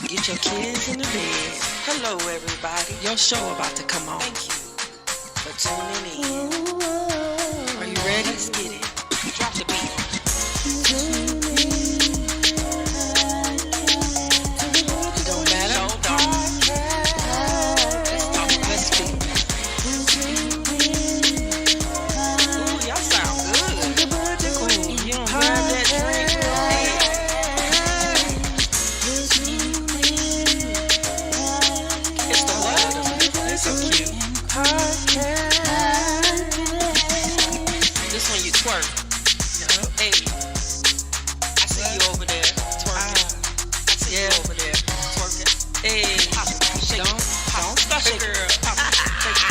Get your kids in the bed. Hello, everybody. Your show about to come on. Thank you for tuning in. Are you ready? Let's get it. Drop the beat. It don't matter. Hold on. Let's talk. Let's speak. Ooh, y'all sound good. Ooh, you don't grab that drink. It's the love. It's so cute. This one you twerk. Hey, I see you over there twerking. I see you over there twerking. Hey, shake it. Don't stop it, girl. Shake it.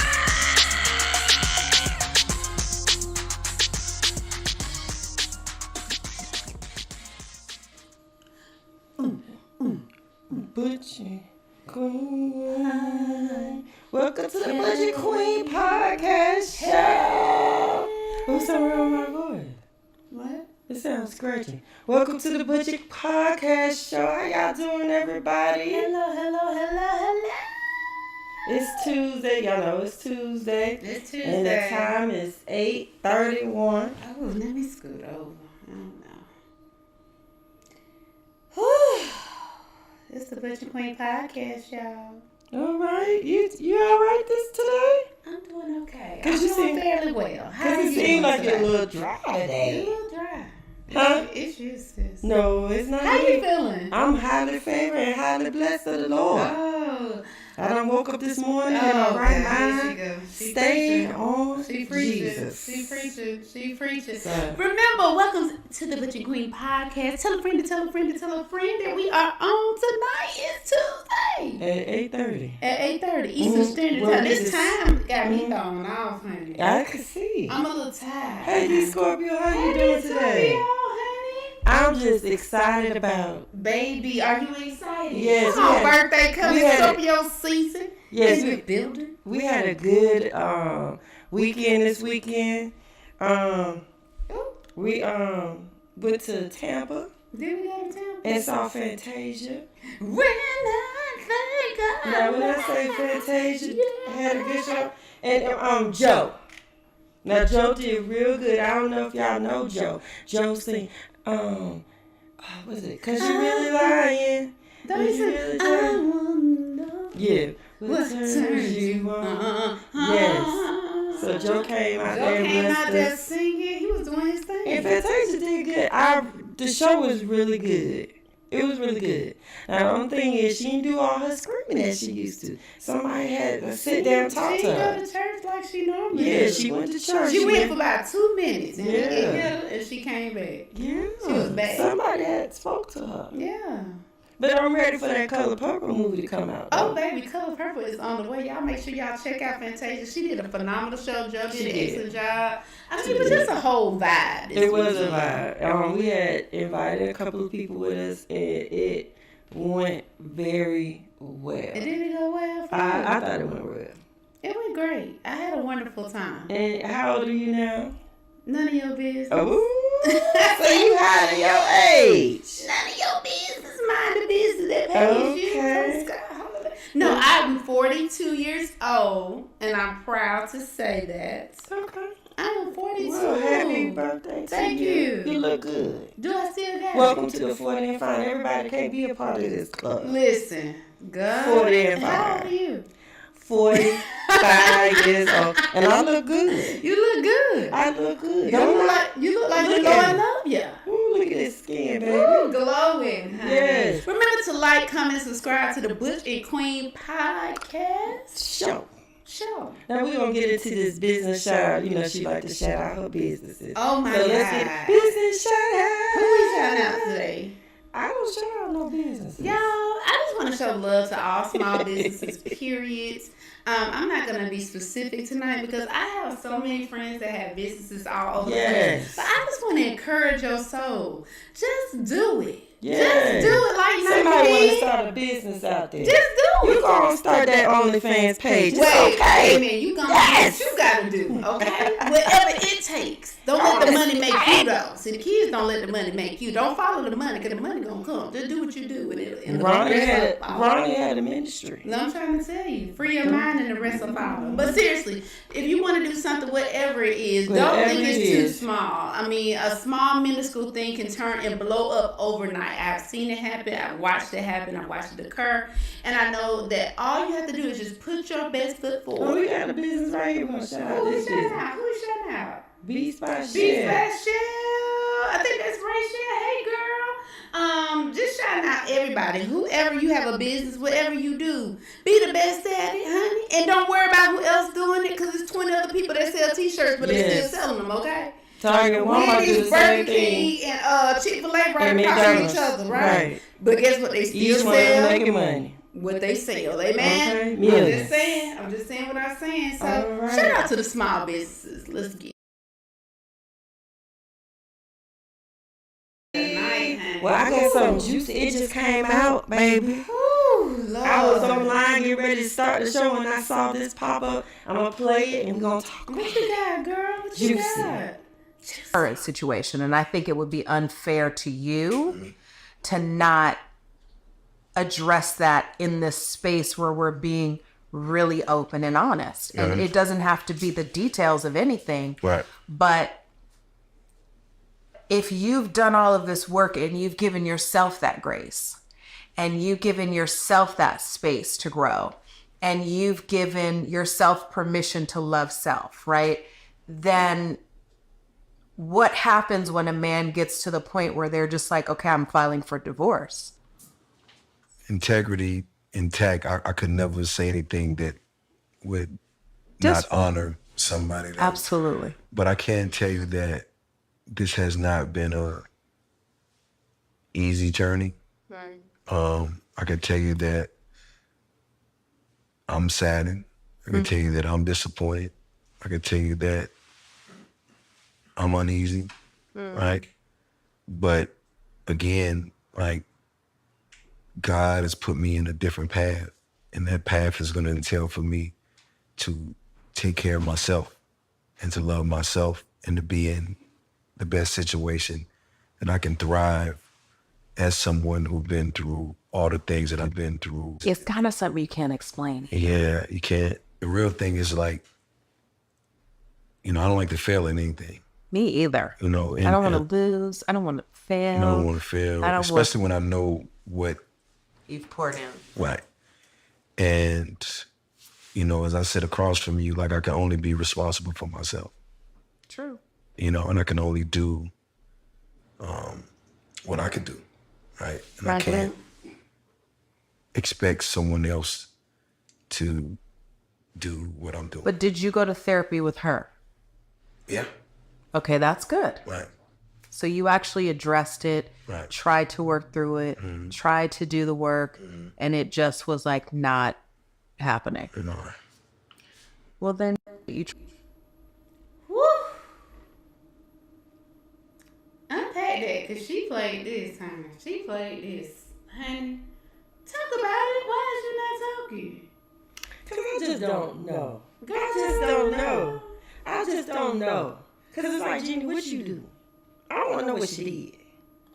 Butchie Queen. Welcome to the Butchie Queen podcast show. What's something wrong with my voice? What? It sounds scratchy. Welcome to the Butchie podcast show. How y'all doing, everybody? Hello. It's Tuesday. Y'all know it's Tuesday. It's Tuesday. And the time is 8:31. Oh, let me scoot over. I don't know. It's the Butchie Queen podcast, y'all. All right. You all right this today? I'm doing okay. Cause I'm you doing seem- fairly well. How Because are it you seems doing like today? you're a little dry You're a today. little dry. Huh? It's just this. No, it's not. How you feeling? I'm highly favored and highly blessed of the Lord. Oh. I done woke up this morning in my right Here she mind, go. She staying preaching. on She preaching. Jesus. She preaching. So, Remember, welcome to the Butchie Queen podcast. Tell a friend to tell a friend to tell a friend that we are on tonight. It's Tuesday at 8:30. at 8:30 Eastern Standard Well, Time. this This is- time got me thrown off, honey. I can see. I'm a little tired. Hey, D Scorpio, how you doing today? Scorpio, honey. I'm just excited about. Baby, are you excited? Yes, Come on, we had- birthday coming, we had- Scorpio season. Yes, in the we- building. We had a good weekend this weekend. We went to Tampa Did we go to town? and saw Fantasia. When I think of Now, when I say Fantasia had a good show, and Joe. Now, Joe did real good. I don't know if y'all know Joe. Joe sing, what was it? 'Cause you're really lying. Don't When you you say, really I turn- wonder Yeah. what turns you on. Yes. So Joe came out Joe there and came out blessed there us. singing. He was doing his thing. And Fantasia did good. The show was really good. It was really good. Now, the only thing is, she didn't do all her screaming as she used to. Somebody had to sit down and talk She to didn't her. go to church like she normally Yeah, does. she went to church. She went for about 2 minutes and Yeah. it hit her and she came back. Yeah. She was bad. Somebody had spoke to her. Yeah. But I'm ready for that Color Purple movie to come out. Oh, though. baby, Color Purple is on the way. Y'all make sure y'all check out Fantasia. She did a phenomenal show. Joe She did an did. excellent job. I She mean, it was did. just a whole vibe. this It was a weekend. vibe. We had invited a couple of people with us, and it went very well. It didn't go well for I you? thought it went well. It went great. I had a wonderful time. And how old are you now? None of your business. Oh, so you hiding your age. None of your business. Mind the business that pays you. Okay. No, I'm 42 years old, and I'm proud to say that. Okay. I'm 42. Well, happy birthday to Thank you. you. You look good. Do I still got Welcome it? to the 40 and Fine. Everybody can't be a part of this club. Listen, God. 40 and How old fine. are you? 45 years old. And I look good. You look good. I look good. You Don't look lie. like the Look Lord at me. love you. Ooh, look at this skin, baby. Ooh, glowing, honey. Yes. Remember to like, comment, subscribe to the Butch and Queen podcast. Show. Show. Now we're going to get into this business shout out. You know, she like to shout out her businesses. Oh my So God. let's get business shout out. Who we shouting out today? I don't shout out no businesses. Y'all, I just want to show love to all small businesses, period. I'm not going to be specific tonight because I have so many friends that have businesses all over the place. Yes. But I just want to encourage your soul. Just do it. Yes. Just do it like Somebody want to Nike did. start a business out there. Just do You gonna start that OnlyFans page. It's Wait okay. a minute, you gonna do what you gotta do, okay? Whatever it takes. Don't let the money make you though. See, the kids don't let the money make you. Don't follow the money, because the money gonna come. Just do what you do with it. Ronnie had a ministry. No, I'm trying to tell you. Free your mind and the rest will follow. But seriously, if you want to do something, whatever it is, don't think it's too small. I mean, a small, minuscule thing can turn and blow up overnight. I've seen it happen. I've watched it happen. I've watched it occur. And I know that all you have to do is just put your best foot forward. Oh, we got a business right here. We're going to shout out this business. Who's shouting out? Beats by Shell. Beats by Shell. I think that's Rachel. Hey, girl. Just shouting out everybody. Whoever you have a business, whatever you do, be the best at it, honey. And don't worry about who else doing it, because there's 20 other people that sell T-shirts, but they still selling them, okay? Target, Walmart do the same thing. Burger King and Chick-fil-A right across from each other, right? But guess what? They still Each one sell making money. what they sell, amen. Okay. I'm just saying what I'm saying. So shout out to the small businesses. Let's get well, I got something juicy. It just came out, baby. Ooh, Lord. I was online getting ready to start the show when I saw this pop up. I'm gonna play it and we're gonna talk about What you got, girl? What you got? Current situation, and I think it would be unfair to you to not address that in this space where we're being really open and honest. And it doesn't have to be the details of anything, right? But if you've done all of this work and you've given yourself that grace and you've given yourself that space to grow and you've given yourself permission to love self, right? Then what happens when a man gets to the point where they're just like, okay, I'm filing for divorce? Integrity intact. I could never say anything that would not honor somebody. Absolutely. But I can tell you that this has not been a easy journey. Right. I can tell you that I'm saddened. I can tell you that I'm disappointed. I can tell you that I'm uneasy, right? But again, like, God has put me in a different path, and that path is going to entail for me to take care of myself and to love myself and to be in the best situation that I can thrive as someone who's been through all the things that I've been through. It's kind of something you can't explain. Yeah, you can't. The real thing is, like, I don't like to fail in anything. Me either. And I don't want to lose. I don't want to fail. I don't want to fail, especially when I know what you've poured in. Right. And, as I sit across from you, like, I can only be responsible for myself. True. And I can only do what I can do, right? And I can't expect someone else to do what I'm doing. But did you go to therapy with her? Yeah. Okay, that's good. Right. So you actually addressed it, right. Tried to work through it, tried to do the work, and it just was like not happening. No. Well, then Woo! Unpack that, because she played this, honey. She played this. Honey, talk about it. Why is you not talking? Because I just don't know. I just don't know. Because it's like, Jenny, what you do? I don't want to know what she did.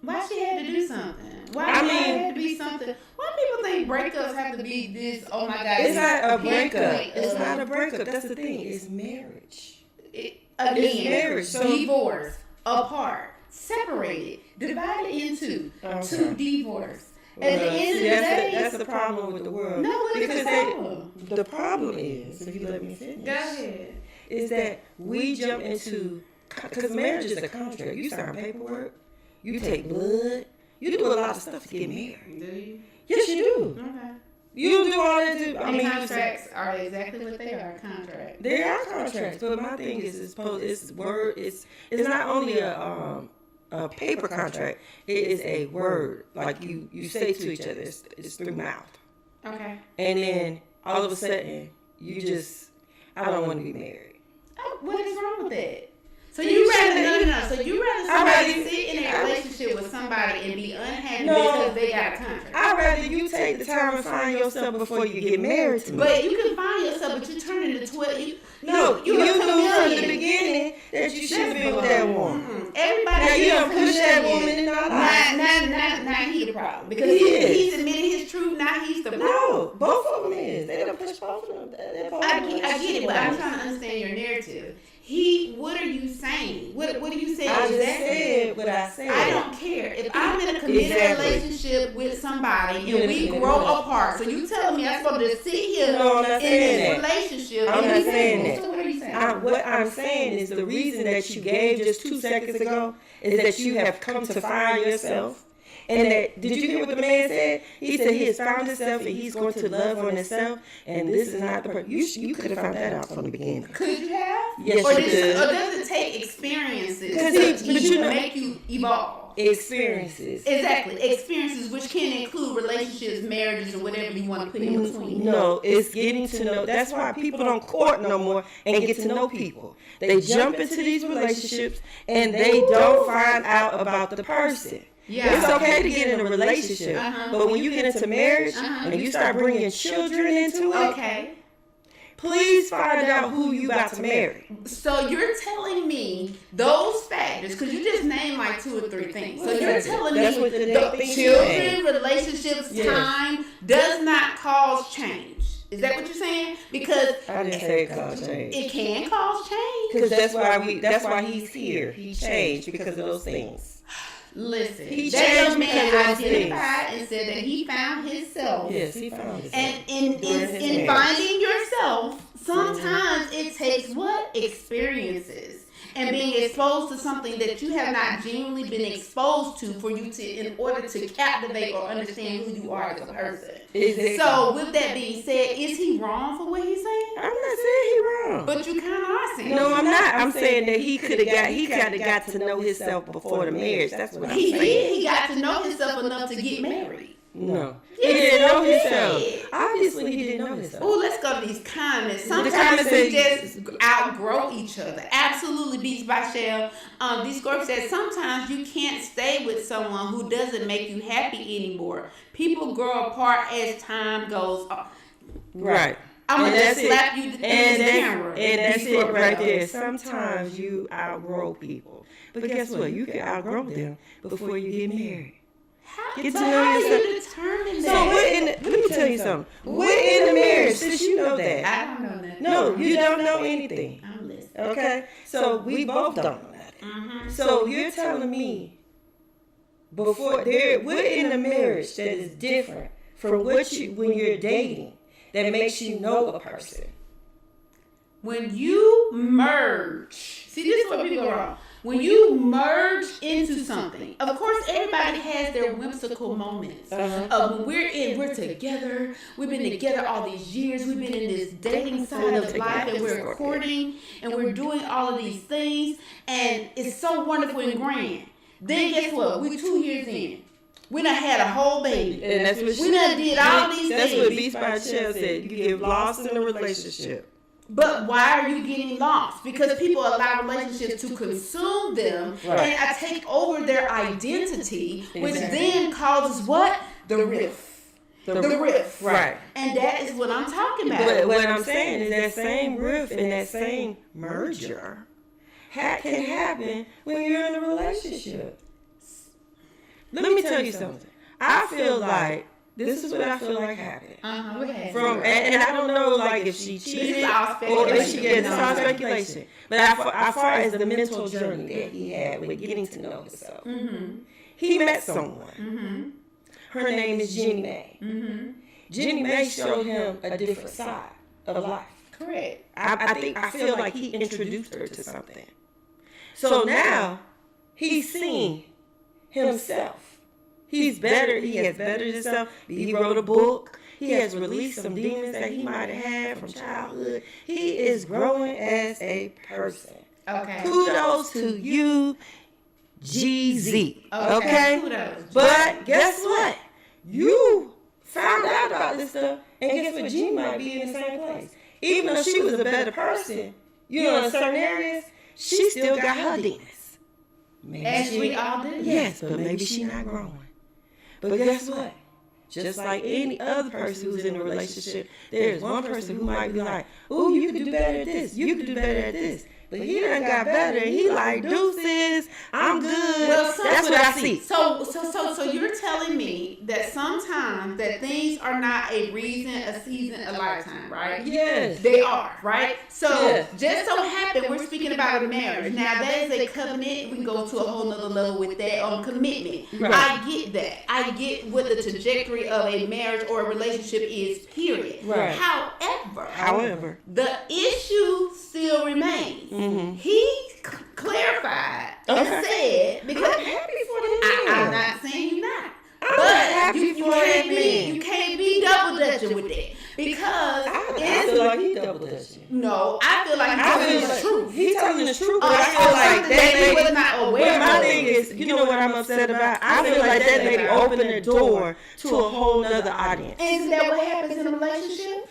Why she had to do something? Why it had to be something? Why people think breakups have to be this? Oh my God! It's not a breakup. It's not a breakup. That's the thing. It's marriage. It's marriage. So divorce, apart, separated, divided into two divorce. At the end of the day, that's the problem with the world. No, what is the problem? The problem is, if you let me finish, go ahead, is that we jump into, because marriage is a contract. You sign paperwork, you take blood, you do a lot of stuff to get married. Do you? Yes, you do. Okay. You do all that too. I mean, contracts are exactly what they are. Contracts. They are contracts, but my thing is, it's word. It's not only a paper contract. It is a word, like you say to each other. It's through mouth. Okay. And then all of a sudden, I don't want to be married. Oh, what is wrong with that? So you rather So you rather somebody sit in a relationship with somebody and be unhappy because they got a contract? I I'd rather you take the time and find yourself before you get married to me. But you can find yourself, but you turn into 12. No, you you're knew a from the chameleon. beginning that you should have been with that woman. Everybody Now you is don't a push that chameleon. woman in our life. Now he the problem. Because He is. he's admitting his truth, now he's the problem. No, both of them is. They don't push both of them. They're both I of them. get it, but I'm trying to understand your narrative. What are you saying? What are you saying I just exactly? said what I said. I don't care. If I'm in a committed Exactly. relationship with somebody You're in and a we committed grow relationship. apart, so you telling me I'm supposed to sit here No, I'm not in saying this that. relationship? I'm and not be saying single. that. So what are you saying? What I'm saying is the reason that you gave just 2 seconds ago is that you have come to find yourself. And that, did you hear what the man said? He said he has found himself and he's going to love on himself. And this is not the person. You could have found that out from the beginning. Could you have? Yes, or you does, could. Or does it take experiences 'Cause to but you know- make you evolve? Experiences. Exactly. Experiences which can include relationships, marriages, or whatever you want to put in between. No, it's getting to know. That's why people don't court no more and get to know people. They jump into these relationships and they don't find out about the person. Yeah. It's okay to get in a relationship, but when you get into marriage Uh-huh. and you start bringing children into it, Okay. please find out who you about to marry. So you're telling me those factors, because you just named like 2 or 3 things. So you're telling That's me what the the next thing children, relationships, Yes. time does not cause change. Is that what you're saying? Because I didn't say it caused change. it can cause change. Because that's why he's here. He changed because of those things. Listen, He that young changed man because of those identified and said that he found himself. Yes, he found it. And in During his in marriage. finding yourself, sometimes it takes what? Experiences. And being exposed to something that you have not genuinely been exposed to for you to, in order to captivate or understand who you are as a person. Exactly. So, with that being said, is he wrong for what he's saying? I'm not saying he wrong. But you kind of are saying. No, I'm not. I'm saying that he kind of got to know himself before the marriage. That's what I'm He saying. did. He got to know himself enough to get married. No, Yes, he didn't know he himself. did. Obviously, he didn't know himself. Oh, let's go to these comments. Sometimes comments we say- just outgrow each other. Absolutely, Beats by Shell. D Scorp says sometimes you can't stay with someone who doesn't make you happy anymore. People grow apart as time goes on. Right. I'm gonna And just that's slap it. you in the And camera. that's D it Scorp right goes. there. Sometimes you outgrow people, but guess what? You can outgrow them before you get married. Get to So know how do yourself. you determine So that? let me tell you something. We're in the marriage, since you know that. I don't know that. No, you don't know anything. I'm listening. Okay? So we both don't know that. So you're telling me we're in a marriage that is different from when you're dating that makes you know a person. When you merge, see, this is where people go wrong. When you merge into something, of course, everybody has their whimsical moments. Of when we're together, we've been together all these years, we've been in this dating side of life, and we're courting, and we're doing all of these things, and it's so wonderful and grand. Then guess what? We're 2 years in. We done had a whole baby. And that's what We done did all these That's things. what Beats by Shell said. You get lost in a relationship. But why are you getting lost? Because people allow relationships to consume them Right. and take over their identity, which Exactly. then causes what? The rift. The rift. Right. And that is what I'm talking about. But what I'm saying is that same rift and that same merger can happen when you're in a relationship. Let me tell you something. I feel like this is what I feel like happened. What happened? And I don't know like if she cheated all or if she speculation. gets all speculation. But as far as the mental journey that he had with getting to know himself, he met someone. Her name is Jenny Mae. Jenny Mae showed him a different side of life. Correct. I feel like he introduced her to something. So now he's seen himself. He's better. He has bettered himself. He wrote a book. He has released some demons that he might have had from childhood. He is growing as a person. Okay. Kudos to you, GZ. Okay? Kudos. But guess what? You found out about this stuff, and guess what? G might be in the same place. Even though she was a better person, you know, in certain areas, she still got her demons. Maybe As we all do. Yes, but maybe she not growing. But guess what? just like any other person who's in a relationship, there's one person who might be like, "Ooh, you could do better at this. You could do better at this." But he done got better, and he like, "Deuces, I'm good." Well, That's what I see. So you're telling me that sometimes that things are not a reason, a season, a lifetime, right? Yes. They are, right? So Yes. just so happen we're speaking about a marriage. Now that is a covenant. We can go to a whole nother level with that on commitment. Right. I get that. I get what the trajectory of a marriage or a relationship is, period. Right. However, the issue still remains. He clarified and said, because I'm happy for the man. I'm not saying you're not. I'm But happy you for that can't man. be double dutching with that, because I feel like he double dutching. no, I feel like I he's feel telling the truth. He's telling the truth, but I Or feel like something that that he lady was not aware But my of. thing is, you know what I'm upset about? I feel like that lady opened the door to a whole nother audience. Isn't that what happens in a relationship?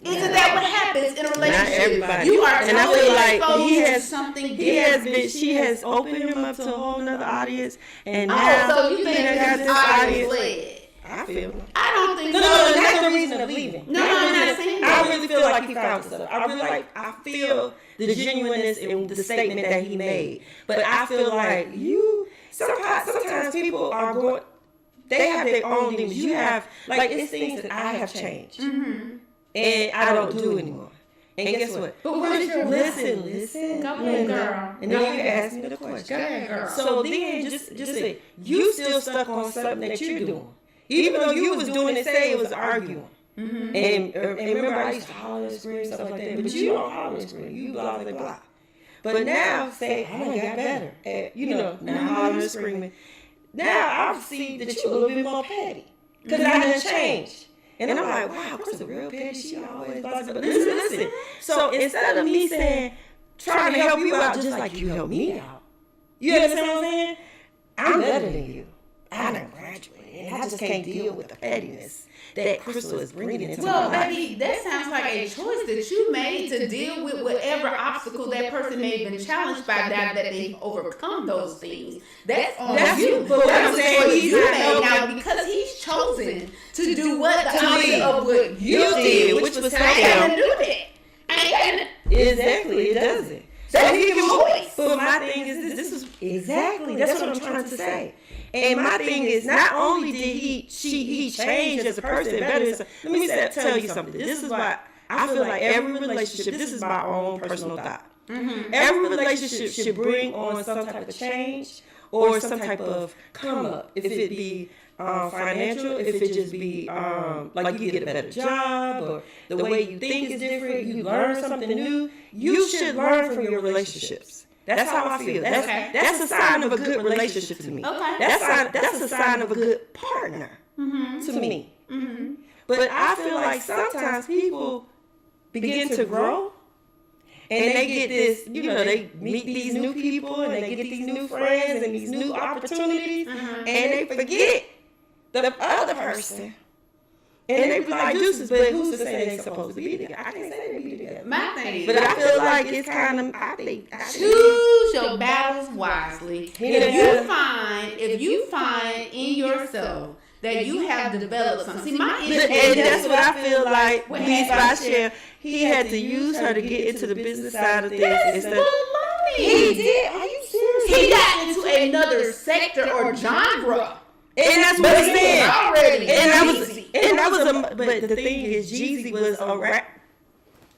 Isn't that what happens in a relationship? everybody. You are And I totally feel like exposed he to has- something different. He has been. She has opened him up to a whole nother audience, and Oh, now so you he think done got this this audience audience. led? I feel. I don't think No, so. that's the reason of leaving. No, I'm not saying I that. really feel like he found himself. I feel the genuineness in the statement that he made. But I feel like sometimes people are going, they have their own demons. You have, like, it's things that I have changed. And I don't do anymore. And guess what? But what is your Listen. Go ahead, girl. And then you can ask me the question. Go ahead, girl. So then just say, you still stuck on something that you're doing. Even though you was doing it, say it was arguing. And remember, I used to holler and scream, stuff like that. But you don't holler and scream. You blah, blah, blah. But now, say, I done got better at, now hollering and screaming. Now I see that you're a little bit more petty. Because I done changed. And I'm like, wow, what's the real petty? She always blah, blah, blah. Listen. So instead of me saying, trying to help you out just like you help me out. You understand what I'm saying? I'm better than you. I done graduated. And I just can't deal with the pettiness that Crystal is bringing into Well, my life. baby, that sounds like a choice that you made to deal with whatever obstacle that person may have been challenged by, now that they've overcome those things. That's on you. But what I'm That's the saying, choice he's you not made. helping. Now, because he's chosen to do what? The To opposite leave. of what you You did, did, which was I ain't say, gonna do that. I ain't gonna. Exactly, it doesn't. That's his choice. But my thing is this is exactly, that's what I'm trying to say. And my thing is, not only did he change as a person, better. Let me tell you something. This is why I feel like every relationship, this is my own personal thought. Every relationship should bring on some type of change or some type of come up. If it be financial, if it just be like you get a better job or the way you think is different, you learn something new. You should learn from your relationships. That's how I feel. That's a sign of a good relationship to me. Okay. That's a sign of a good partner to me. But I feel like sometimes people begin to grow and they get this, they meet these new people and they get these new friends and these new opportunities and they forget the other person. And they be like, deuces, but who's to say they supposed to be together? I can't say they be together. My thing is, But I feel like it's kind of, I think choose your battles wisely. Yeah. If you find in yourself that you have developed something. See, my issue and that's what I feel like What Beats by happened? Cher, he had to use her to get into the business side of things. That's instead. baloney. He did. Are you serious? He got into another sector or genre. And that's what he said. Already. And that was but the thing is, Jeezy was a rap.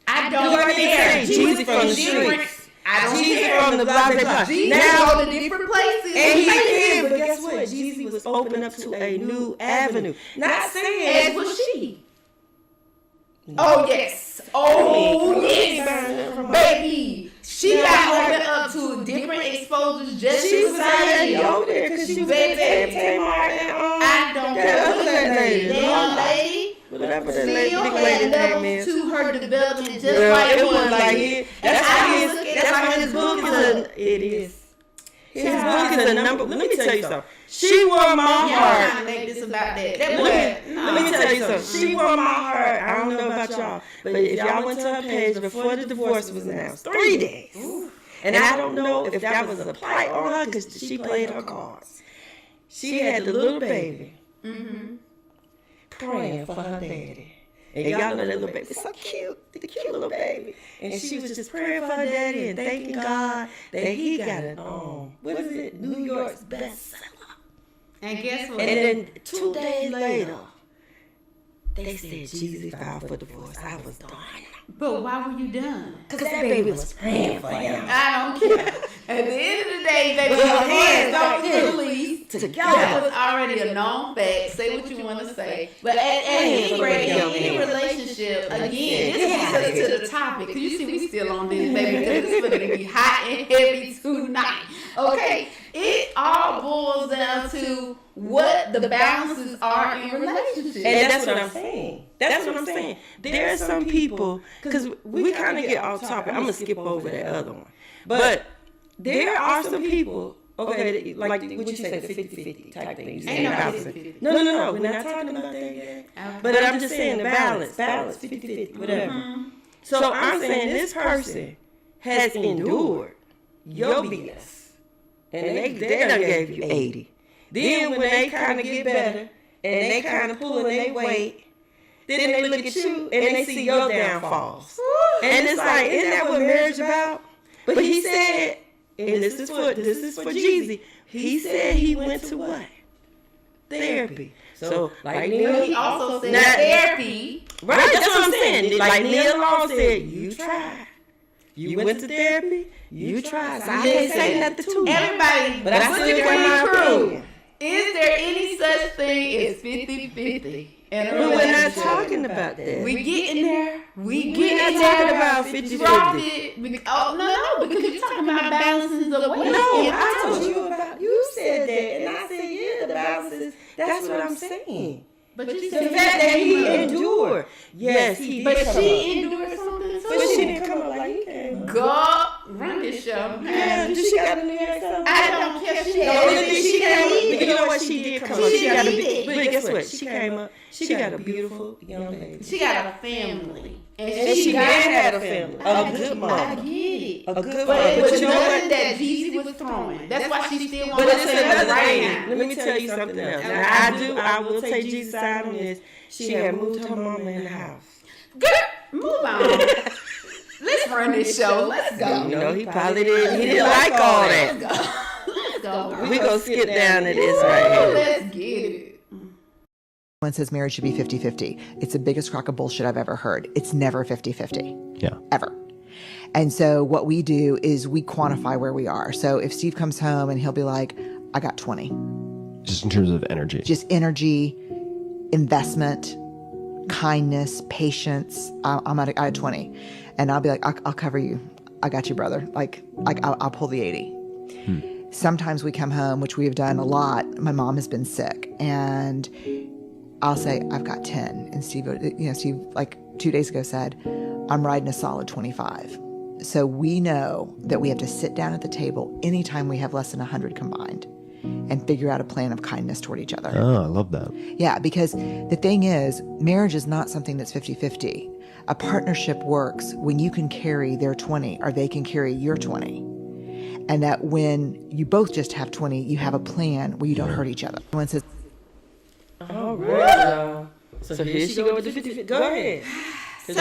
I You don't know what I mean? care. Jeezy from the different. streets. I don't Jeezy care. from the blah, blah, blah. Jeezy Now- go to different places. And he did, but guess what? Jeezy was opening up to a new avenue. Not saying As was she. Oh yes. Oh yes. Baby. She got opened up to different exposures just she as was already Zion. over there because she was Baby. at Tamar and I don't that care other what lady. that young lady. Whatever that lady, Still big had lady name levels is. to her development just Girl, like it he was like did. it. That's why his book is a. it is. His book is a number. Let me tell you something. She won my Y'all heart. trying to make this about that. That Let boy, me tell you something. She won my heart. I don't know about y'all, but if y'all went to her page before the divorce was announced, 3 days. And I don't know if that was a plight on her because she played her cards. She had the little baby. praying for her daddy. And y'all know that little baby, so cute, the cute little baby. And she was just praying for her daddy and thanking God that he got it what is it, New York's bestseller. And guess what? And then 2 days later, they said Jeezy filed for divorce. I was done. But why were you done? Because that baby was praying for him. I don't care. At the end of the day, baby, Well, your hands don't don't get released. Together. That was already a known fact. Say what you want to say. But at any rate, in any relationship, again, this is to the topic. Because you see, we still on this, baby, because it's going to be hot and heavy tonight. Okay? It all boils down to what the balances are in relationships. And that's what I'm saying. That's what I'm saying. There are some people, because we kind of get off topic. I'm going to skip over that other one. But there are some people, okay, like what you say, the 50-50 type thing. You say Ain't no balance. 50-50. No. We're not talking about that yet. But I'm just saying the balance, 50-50, whatever. So I'm saying this person has endured your BS. And they done gave you 80. Then when they kind of get better, and they kind of pulling their weight, then they look at you and they see your downfalls. And it's like, isn't that what marriage about? But he said, and this is for Jeezy, he said he went to what? Therapy. So, like Neil, He also said therapy. right, that's what I'm saying. Like Neil Long said, you tried. You went to therapy, you tried. So I can't say nothing to you. Everybody, But I put still your got my crew. opinion. Is there any such thing as 50-50 in a But we're not relationship? talking about that. We get in there. We We're get not in talking there. about Drop 50-50. it. No, because you're talking about balances the way. No, I told you about, you said that, and I said, yeah, the balances, that's what I'm saying. But you The said fact that he endured. Yes, he But did come up. she endured something too. But she didn't come up like he came up. God, run this show. Yeah, did she got a New York song? I don't care. She The only thing she came up, did you know what she did come up? She got a, did. but guess what? She came up, she got a beautiful young lady. She got a family. And she got did have a family. A good I mom. get it. A good But mom. it But was you know nothing what? that Jeezy was throwing. That's why she still wants But to it's say another right thing. now. Let me tell you something else. Now, I will take Jesus' side on this. She had moved her mama in the house. Girl, move on. Let's run this show. Let's go. You know, he probably didn't. He didn't like all that. Let's go. We gonna skip down to this right here. Let's get it. One says marriage should be 50-50. It's the biggest crock of bullshit I've ever heard. It's never 50-50. Yeah. Ever. And so what we do is we quantify where we are. So if Steve comes home and he'll be like, I got 20. Just in terms of energy. Just energy, investment, kindness, patience. I had 20. And I'll be like, I'll cover you. I got you, brother. I'll pull the 80. Sometimes we come home, which we have done a lot. My mom has been sick, and I'll say, I've got 10. And Steve, like 2 days ago said, I'm riding a solid 25. So we know that we have to sit down at the table anytime we have less than 100 combined and figure out a plan of kindness toward each other. Oh, I love that. Yeah, because the thing is, marriage is not something that's 50-50. A partnership works when you can carry their 20 or they can carry your 20. And that when you both just have 20, you have a plan where you don't hurt each other. One says, All right. So here she go with the 50-50. Go ahead. So,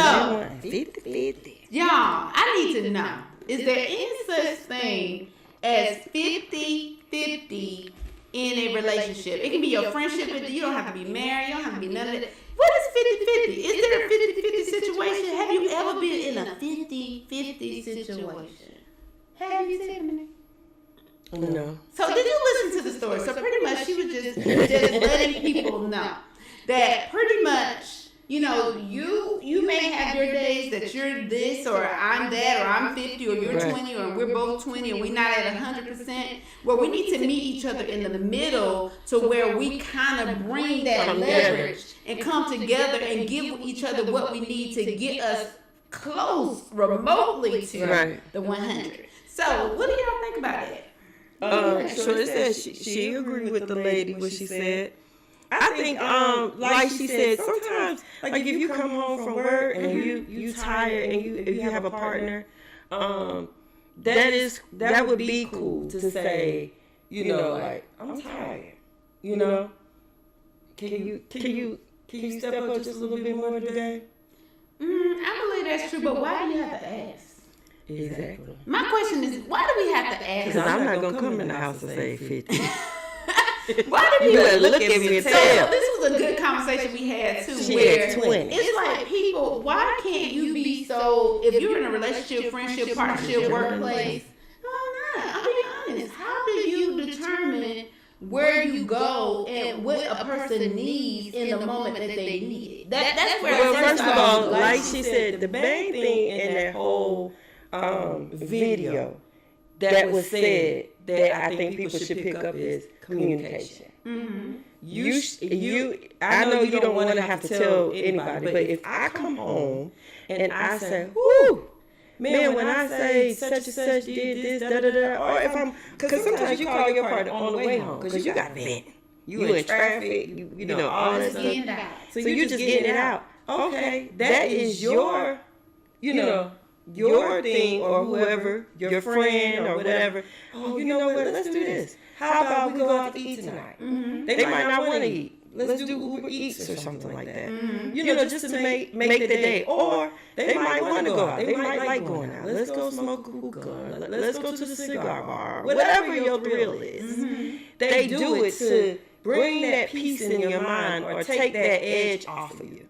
50-50. y'all, I need to know, is there any such thing as 50-50 in a relationship? It can be your friendship, you don't have to be married, you don't have to be none of that. What is 50-50? Is there a 50-50 situation? Have you ever been in a 50-50 situation? Have you, Tiffany? No. So did you listen to the story? So pretty much she was just letting people know that pretty much, you know, you may have your days that you're this or I'm that or I'm 50 or you're 20 or we're both 20 and we're not at 100%. Where we need to meet each other in the middle to where we kind of bring that leverage and come together and give each other what we need to get us close remotely to the 100. So what do y'all think about it? So it says she agreed with the lady what she said. I think like she said, sometimes like if you come home from work and you tired and if you have a partner, that would be cool to say, you know, like I'm tired. You know, can you Can you step up just a little bit more today? I believe that's true, but why do you have to ask? Exactly. My question is, why do we have to ask? Because I'm not going to come in the house and say 50. Why do You people better look at me and So tell. this was a good conversation we had too. She where had 20. It's like people, why can't you be so? If you're in a relationship, friendship, partnership, workplace, no, I'm not. I'll be honest. How do you determine where you go and what a person needs in the moment that they need it? That's where. Well, first of all, like she said, the main thing in that whole video that was said that I think people should pick up is communication. I know you don't want to have to tell anybody, but if I come home and I say, whoo, man, when I say such and such did this, da da da, or if I'm, because sometimes you call your partner on the way home because you got vent, you in traffic, you know, all that stuff. So you're just getting it out. Okay, that is your, you know, your thing or whoever, your friend or whatever. Oh, you know what? Let's do this. How about we go out to eat tonight? They might not want to eat. Let's do Uber Eats or something like that. You know, just to make the day. Or they might want to go out. They might like going out. Let's go smoke a hookah. Let's go to the cigar bar. Whatever your thrill is. They do it to bring that peace in your mind or take that edge off of you.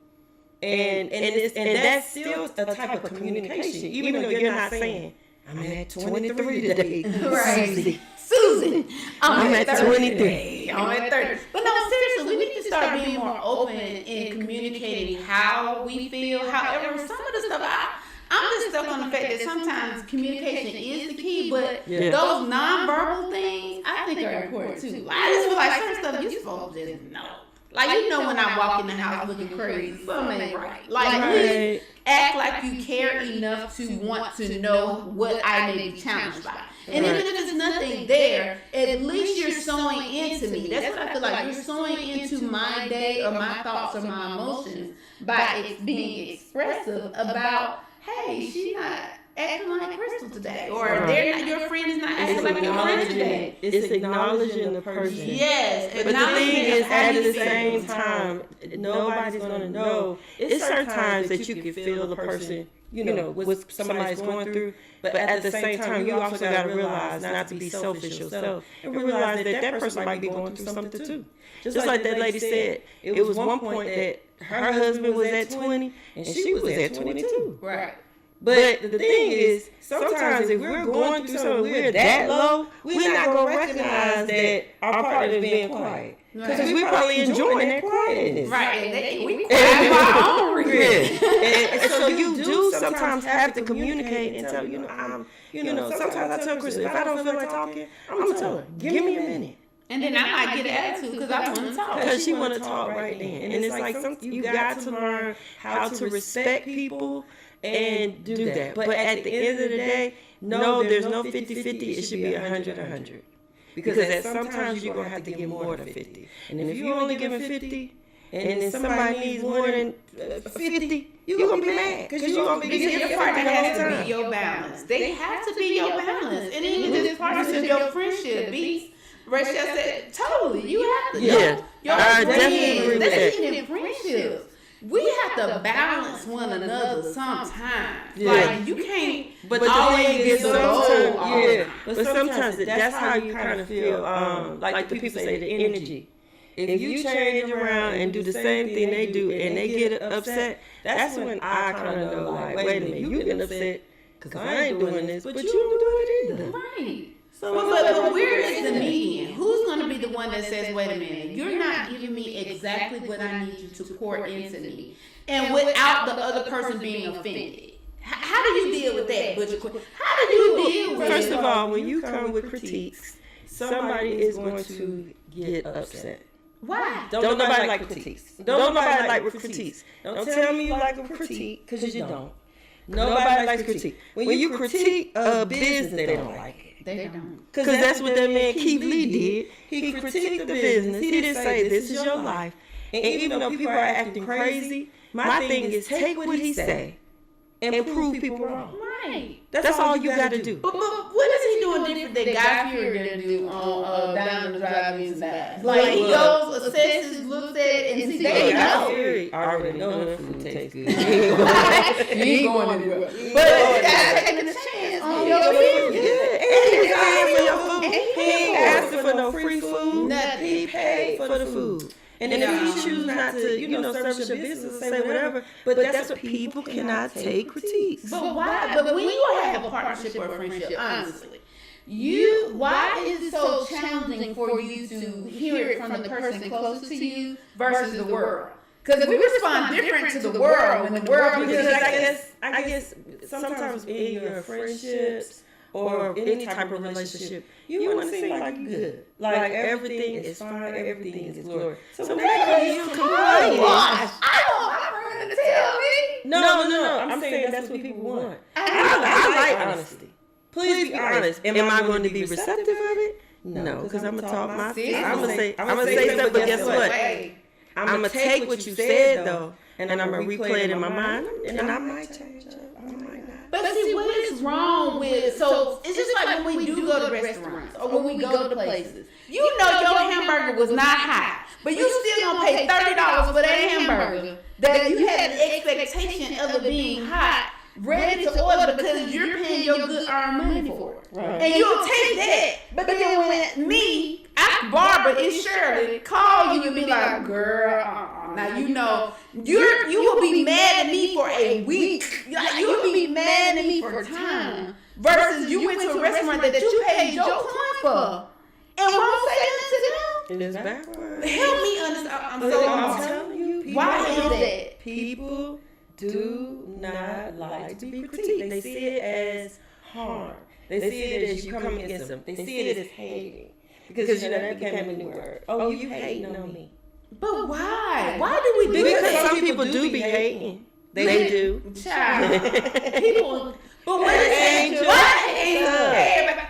And that's still a type of communication, even though you're not saying, I'm at 23 today. Right. Susan, I'm at 23. I'm at 30. But no, seriously, we need to start being more open in communicating how we feel. However, some of the stuff, I'm just stuck on the fact that sometimes communication is the key, but those nonverbal things, I think are important too. Like, I just feel like certain stuff you're supposed to just know. Like, you know when I walk in the house looking crazy, something ain't right. Like, please act like you care enough to want to know what I may be challenged by. And even if there's nothing there, at least you're sewing into me. That's what I feel like. You're sewing into my day or my thoughts or my emotions by being expressive about, hey, she's not acting like Crystal today, or they're not, your friend is not acting like your friend today. It's acknowledging the person. Yes, but the thing is, at the same time, nobody's gonna know. It's certain times that you can feel the person, you know, what somebody's going through. But at the same time, you also gotta realize not to be selfish yourself and realize that that person might be going through something too. Just like that lady said, it was one point that her husband was at 20 and she was at 22. Right. But the thing is, sometimes if we're going through something, we're that low, we're not going to recognize that our partner is being quiet. Because we're probably enjoying that quietness. Right, and we quiet for our own reason. And so you do sometimes have to communicate and tell, sometimes I tell Chris, if I don't feel like talking, I'm going to tell her, give me a minute. And then I might get an attitude because I want to talk. Because she want to talk right then. And it's like you got to learn how to respect people and do that. But at the end of the day, no, there's no 50-50. It should be 100-100. Because at sometimes you're going to have to give more than 50. And if you're only giving 50, and then somebody needs more than 50, you're going to be mad. Because you're going to be getting your partner has to be your balance. They have to be your balance. And even this partnership, your friendship, Rachel said, totally. You have to. Yeah. I definitely agree with that's that. even in friendships. We have to balance one another sometimes. Yeah. Like, you can't but the always thing is, get sometimes, but sometimes that's how you kind of feel, like the people say, the energy. If you change around and do the same thing they do and they get upset, that's when I kind of know, like, wait a minute, you getting upset because I ain't doing this, but you don't do it either. Right. But where is the median? Who's going to be the one that says, wait a minute, you're not giving me exactly what I need you to pour into me, and without the other person being offended? How do you deal with that, Butcher? How do you deal with First of all, when you come with critiques, somebody is going to get upset. Why? Don't nobody like critiques. Don't nobody like critiques. Don't tell me you like a critique, because you don't. Nobody likes critique. When you critique a business, they don't like it. They don't. Because that's what that man Keith Lee did. He critiqued the business. He didn't say, this is your life. And even though people are acting crazy, my thing is take what he say and prove people wrong. Right. That's all you got to do. But what is he doing different that Guy Fieri didn't do on Down the Drive-In Side? Yeah. Like he goes, assesses, looks at it, and see, they know. I already know the food tastes good. You ain't going anywhere. But you gotta take a chance on your food. He ain't asking for no free food. Nothing. He paid for the food. And if you choose not to, service your business or say whatever, but that's what people cannot take critiques. But why? But when you have a partnership or a friendship, honestly, why is it so challenging for you to hear it from the person closest to you versus the world? Because we respond different to the world when the world. Because I guess sometimes in your friendships or any type of relationship, you want to seem like you're good. Like everything is fine, everything is glory. So when you complain, I don't to tell me. No. I'm saying that's what people want. I like honesty. Please be honest. Am I going to be receptive of it? No, because I'm gonna talk my. I'm gonna say something. But guess what? I'm gonna take what you said though, and I'm gonna replay it in my mind, and I might change up. I might not. But see, what is wrong with, so it's just like when we do go to restaurants or when we go to places, you know your hamburger was not hot, but you still gonna pay $30 for that hamburger that you had an expectation of it being hot, ready to order because you're paying your good earned money for it. Right. And you'll take that. But then when me, Barbara, and Shirley call you and be like, girl, now you know, you will be mad at me for a week. Like, you will be mad at me for time. Versus you went to a restaurant that you paid your coin for and won't say nothing to them. It is backwards. Help me understand. I'm telling you, why is that? People do not like to be critiqued. They see it as harm. They see it as you coming against them. They see it as hating. Because that became a new word. Oh, you hating on me. But why? Why do we do Because that? some people do be hating. They do. Child. People. But what is Angel.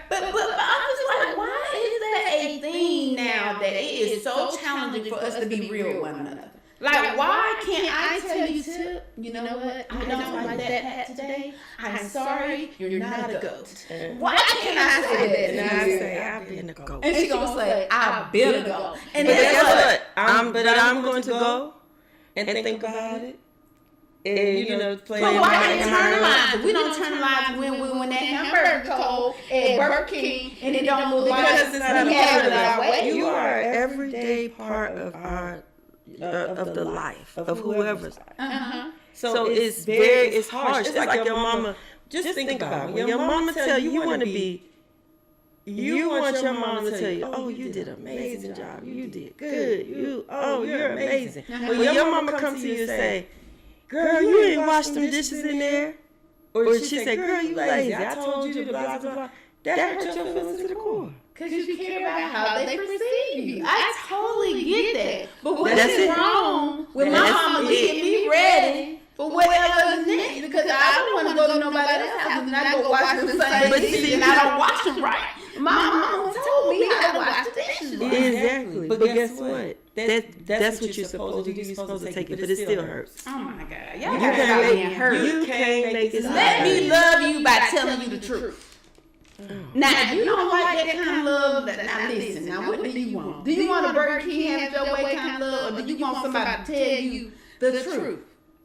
But I'm just like, why is that a thing now that it is so challenging for us to be real with one another? Like, why can't I tell you, Tip, you know what? I don't like that hat today. I'm sorry, you're not a goat. Why can't I say that? And I say, I've been a goat. And she gonna say, I better go. And But guess guess what? what? I'm going to go and think about it. And, play But in why my didn't internalize? We don't internalize when that hamburger cold at Burger King and it don't move Because because it's not we a have part it of our way. You are an everyday part of our of the life of whoever's life. So it's harsh. It's like your mama. Just think about it. When your mama tell you want to be. You want your mom to tell you, oh, you did an amazing job. You did good. You're amazing. When your mama comes to you and say, girl, you ain't washed them dishes in there. Or she say, girl, you lazy. I told you to blah, blah, blah. That hurts your feelings to the core. Because you care about how they perceive you. I totally get that. But what That's is it. wrong with my mama getting me ready for whatever is next? Because I don't want to go to nobody else's house and I go wash the same dishes and I don't wash them right. My mama told me how to wash the dishes right. Exactly. But guess what? That's what you're supposed to do. You're supposed to take it, but it still hurts. Oh my God. You Y'all can't got make me hurt. You can't make it. Let me love you by telling you the truth. Now, if you don't like that kind of love, now listen, now what do you want? Do you want a Burger King have your way kind of love, or do you want somebody to tell you the truth?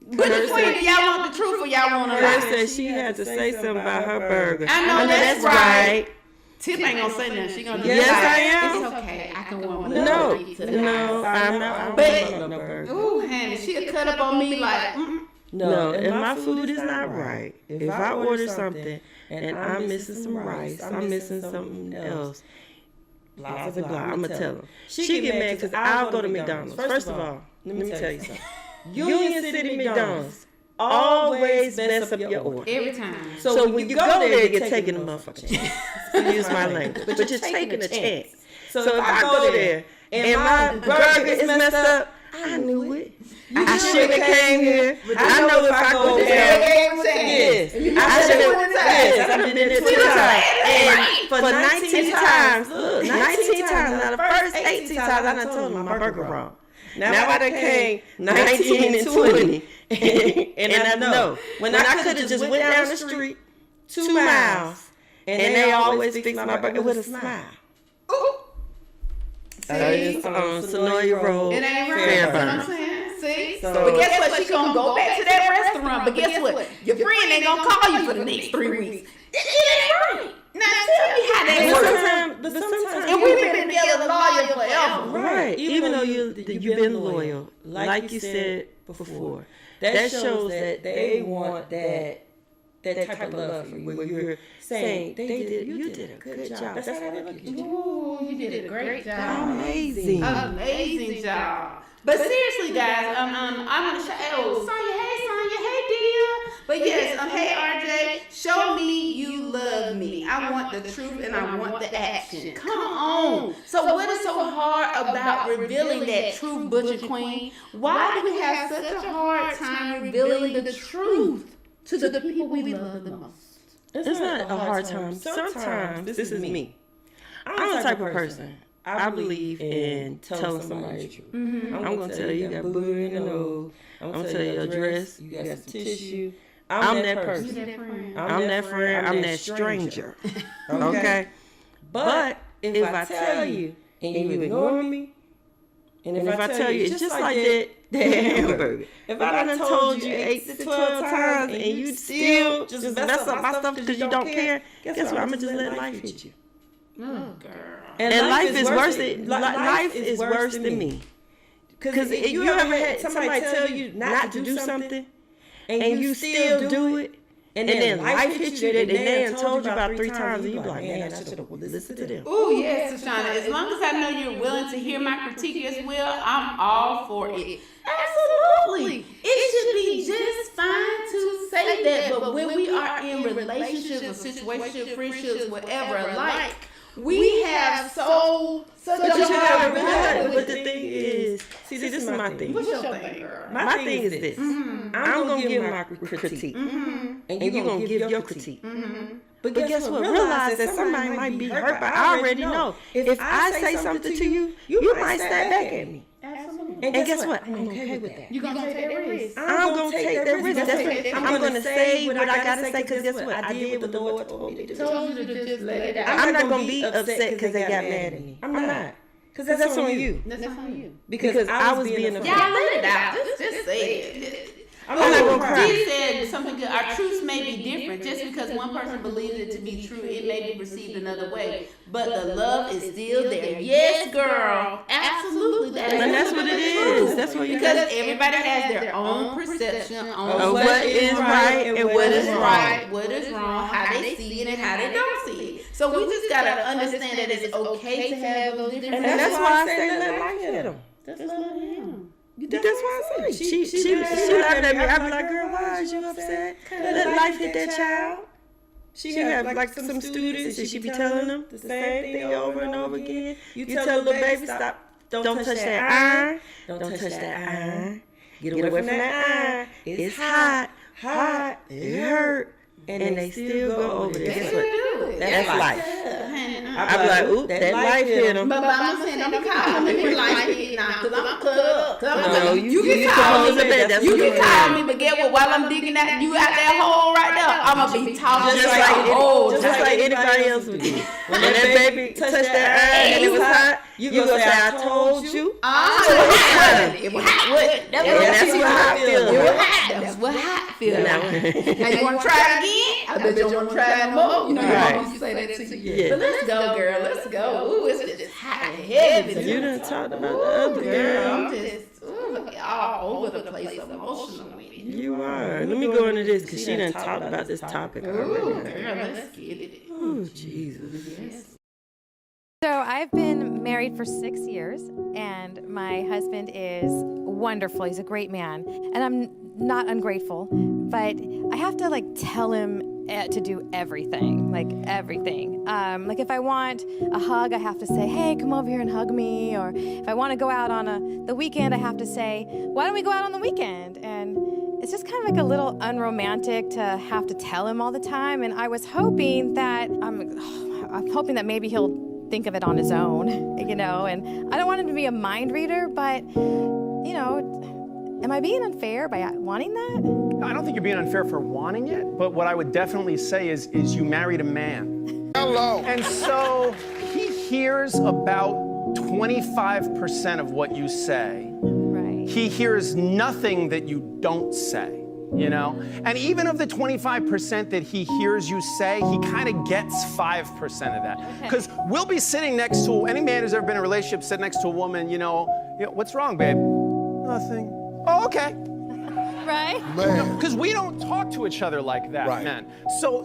But between do y'all want the truth or y'all want to lie? Her said she had to say something about her burger. I know that's right. Tip ain't gonna say nothing. She gonna just Yes, like, I am. It's okay. I can warm No, another pizza. I'm not. But- no burger. Ooh, honey, she'll cut up on me like, No, if my food is not right, if I order something and I'm missing some rice, I'm missing something else, blah, blah, blah, I'm going to tell them. She get mad because I'll go to McDonald's. First of all, let me tell you something. Union City McDonald's always mess up your order. every time. So when you go there, you're taking a motherfucking chance. Excuse my language. But you're taking a chance. So if I go there and my burger is messed up, I knew it. I shouldn't have came here. I know if I go there. Yes. I should have. Yes, I've been in there 2 times. And for 19 times, look, 19 times. Now the first 18 times, I done told them my burger wrong. Now I done came 19 and 20. And I know. When I could have just went down the street 2 miles, and they always fix my burger with a smile. It's on Sonoya Road. It ain't right. You know what I'm saying? See? So- But guess what? She gonna go back to that restaurant. But guess what? Your friend ain't gonna call you for the next 3 weeks. It ain't right. Now tell me how that works. But sometimes, And we've been together loyal forever. right? Even though you've been loyal, like you said before, that shows that they want that type of love for you, where you're saying you did a good job. That's how they look at you. Ooh, you did a great job. Amazing. Amazing job. But seriously, guys, I want to show. Oh, Sonya, hey, dear. But yes, hey, RJ, show me you love me. I want the truth and I want the action. Come on. So what is so hard about revealing that truth, Butcher Queen? Why do we have such a hard time revealing the truth to the people we love the most? It's not a hard time. Sometimes this is me. I'm the type of person. I believe in telling somebody the truth. I'm gonna tell you got booger in the nose. I'm gonna tell you your dress. You got some tissue. I'm that person. I'm that friend. I'm that stranger. Okay. But if I tell you and you ignore me, and if I tell you it's just like that hamburger. If I done told you 8 to 12 times and you still just mess up my stuff because you don't care, guess what? I'm gonna just let life hit you. Oh, girl. And life is worse than me. Because you ever had somebody tell you not to do something, and you still do it, and then life hit you, and they done told you about 3 times, and you be like, man, I should have listened to them. Oh, yes, Tashana. As long as I know you're willing to hear my critique as well, I'm all for it. Absolutely. It should be just fine to say that, but when we are in relationships or situations, friendships, whatever, like, we have such a hard time. But the thing is, see, this is my thing. What's your thing, girl? My thing is this. I'm going to give my critique. And you're going to give your critique. But guess what? Realize that somebody might be hurt, but I already know. If I say something to you, you might snap back at me. Absolutely. And guess what? I'm okay with that. You're going to take that risk. I'm going to take that risk. That's what I'm going to say what I got to say, because guess what? I did what the Lord told me to do. Told you to just let it out. I'm not going to be upset because they got mad at me. I'm not. Because that's on you. That's on you. Because I was being a Y'all let it out. Just say it. I'm not going to cry. Dee said something good. Our truths may be different. Just because one person believes it to be true, it may be perceived another way. But the love is still there. Yes, girl. Absolutely. And that's what it is. That's what you Because got. everybody has their own perception on Of what is right and what is wrong. what is wrong, how they see it and how they don't see it. So we just gotta understand that it's okay to have those different. And that's why I say let life hit them. Just let him. That's why I say she laughed at me. I be like, girl, why is you upset? Let life hit that child. She have like some students, and she be telling them the same thing over and over again. You tell the little baby, stop, don't touch that iron, don't touch that iron. Get away from that iron. It's hot, it hurt, and they still go over there. Guess what? That's life. I be like, oop, that life hit them. But I'm saying, don't be calling me life hit now, because I'm cut up. No, You can call me, that's you what can you call mean. me, but get what? While I'm digging at you out that hole right there, I'm gonna be talking just like anybody else would do. When that baby touched that iron and it was hot, you gonna say, I told you. It was hot. That's what I feel. It was hot. That's what hot feels like. Now you want to try it again? I bet you don't want to try it no more. You know, your mom used to say that to you. Yeah. But let's go, girl. Let's go. Ooh, it's just hot and heavy. You done talked about the other girl. I'm just all over the place emotional with it. You are. Let me go into this because she done talked about this topic Ooh, already. girl, let's get it. Oh, Jesus. So I've been married for 6 years, and my husband is wonderful. He's a great man, and I'm not ungrateful, but I have to tell him to do everything, everything. Like if I want a hug, I have to say, hey, come over here and hug me. Or if I want to go out on the weekend, I have to say, why don't we go out on the weekend? And it's just kind of like a little unromantic to have to tell him all the time. And I was hoping that, I'm hoping that maybe he'll think of it on his own, and I don't want him to be a mind reader, but, am I being unfair by wanting that? I don't think you're being unfair for wanting it, but what I would definitely say is you married a man. Hello. And so he hears about 25% of what you say, Right. he hears nothing that you don't say, you know? And even of the 25% that he hears you say, he kind of gets 5% of that. Because we'll be sitting next to, any man who's ever been in a relationship, sit next to a woman, you know, what's wrong, babe? Nothing. Oh, okay. Right? Because we don't talk to each other like that, Right. men. So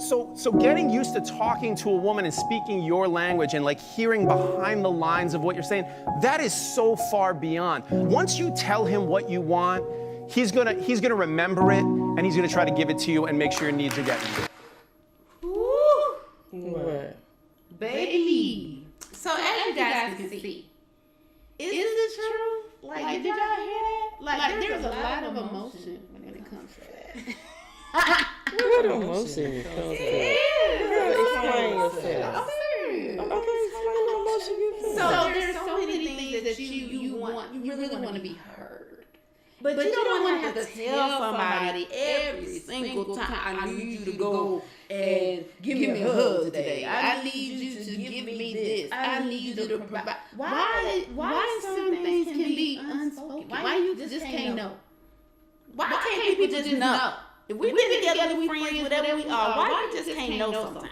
getting used to talking to a woman and speaking your language and like hearing behind the lines of what you're saying, that is so far beyond. Once you tell him what you want, he's gonna remember it and he's gonna try to give it to you and make sure your needs are getting met. What? Baby. So as you guys can see, is it true? Like, did y'all hear that? Like, there's a lot of emotion when it comes to that. What emotion comes to it? Explain yourself. Okay, explain the emotion you feel. So there's so many things that you want, you really want to be heard. But you don't want to have to tell somebody every single time, I need you to go and give me a hug today. I need you to give me this. I need you to provide. Why some things can be unspoken? Why you just can't know? Why can't people just know? If we've been together, we friends, whatever we are, why you just can't know sometimes?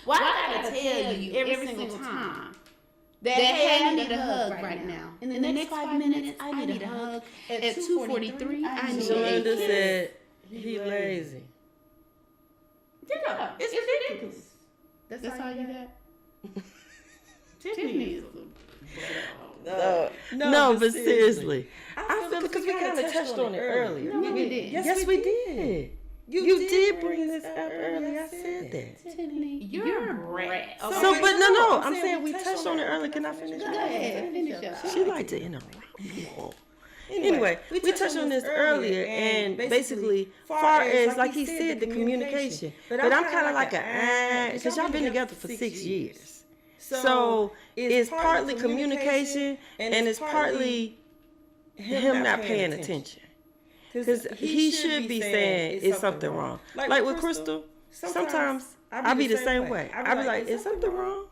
Why I gotta tell you every single time that, hey, I need a hug right now. In the next 5 minutes, I need a hug. At 2:43, I need Shonda a said he lazy. Yeah, it's ridiculous. That's all you got? Tiffany is No, but seriously, I feel because we kind of touched on it earlier. No, we did. Yes, we did. You did bring this up earlier. I said that. Tiffany, you're a brat. So, but no, I'm saying we touched on it earlier. Can I finish? Go ahead, finish up. She like to interrupt people. Anyway, we touched on this earlier, and basically, far as like he said, the communication. But I'm kind of like because y'all been together for 6 years. So it's partly communication, and it's partly him not paying attention. Because he should be saying it's something wrong. Like with Crystal, sometimes I be the same way. I be like, is something wrong?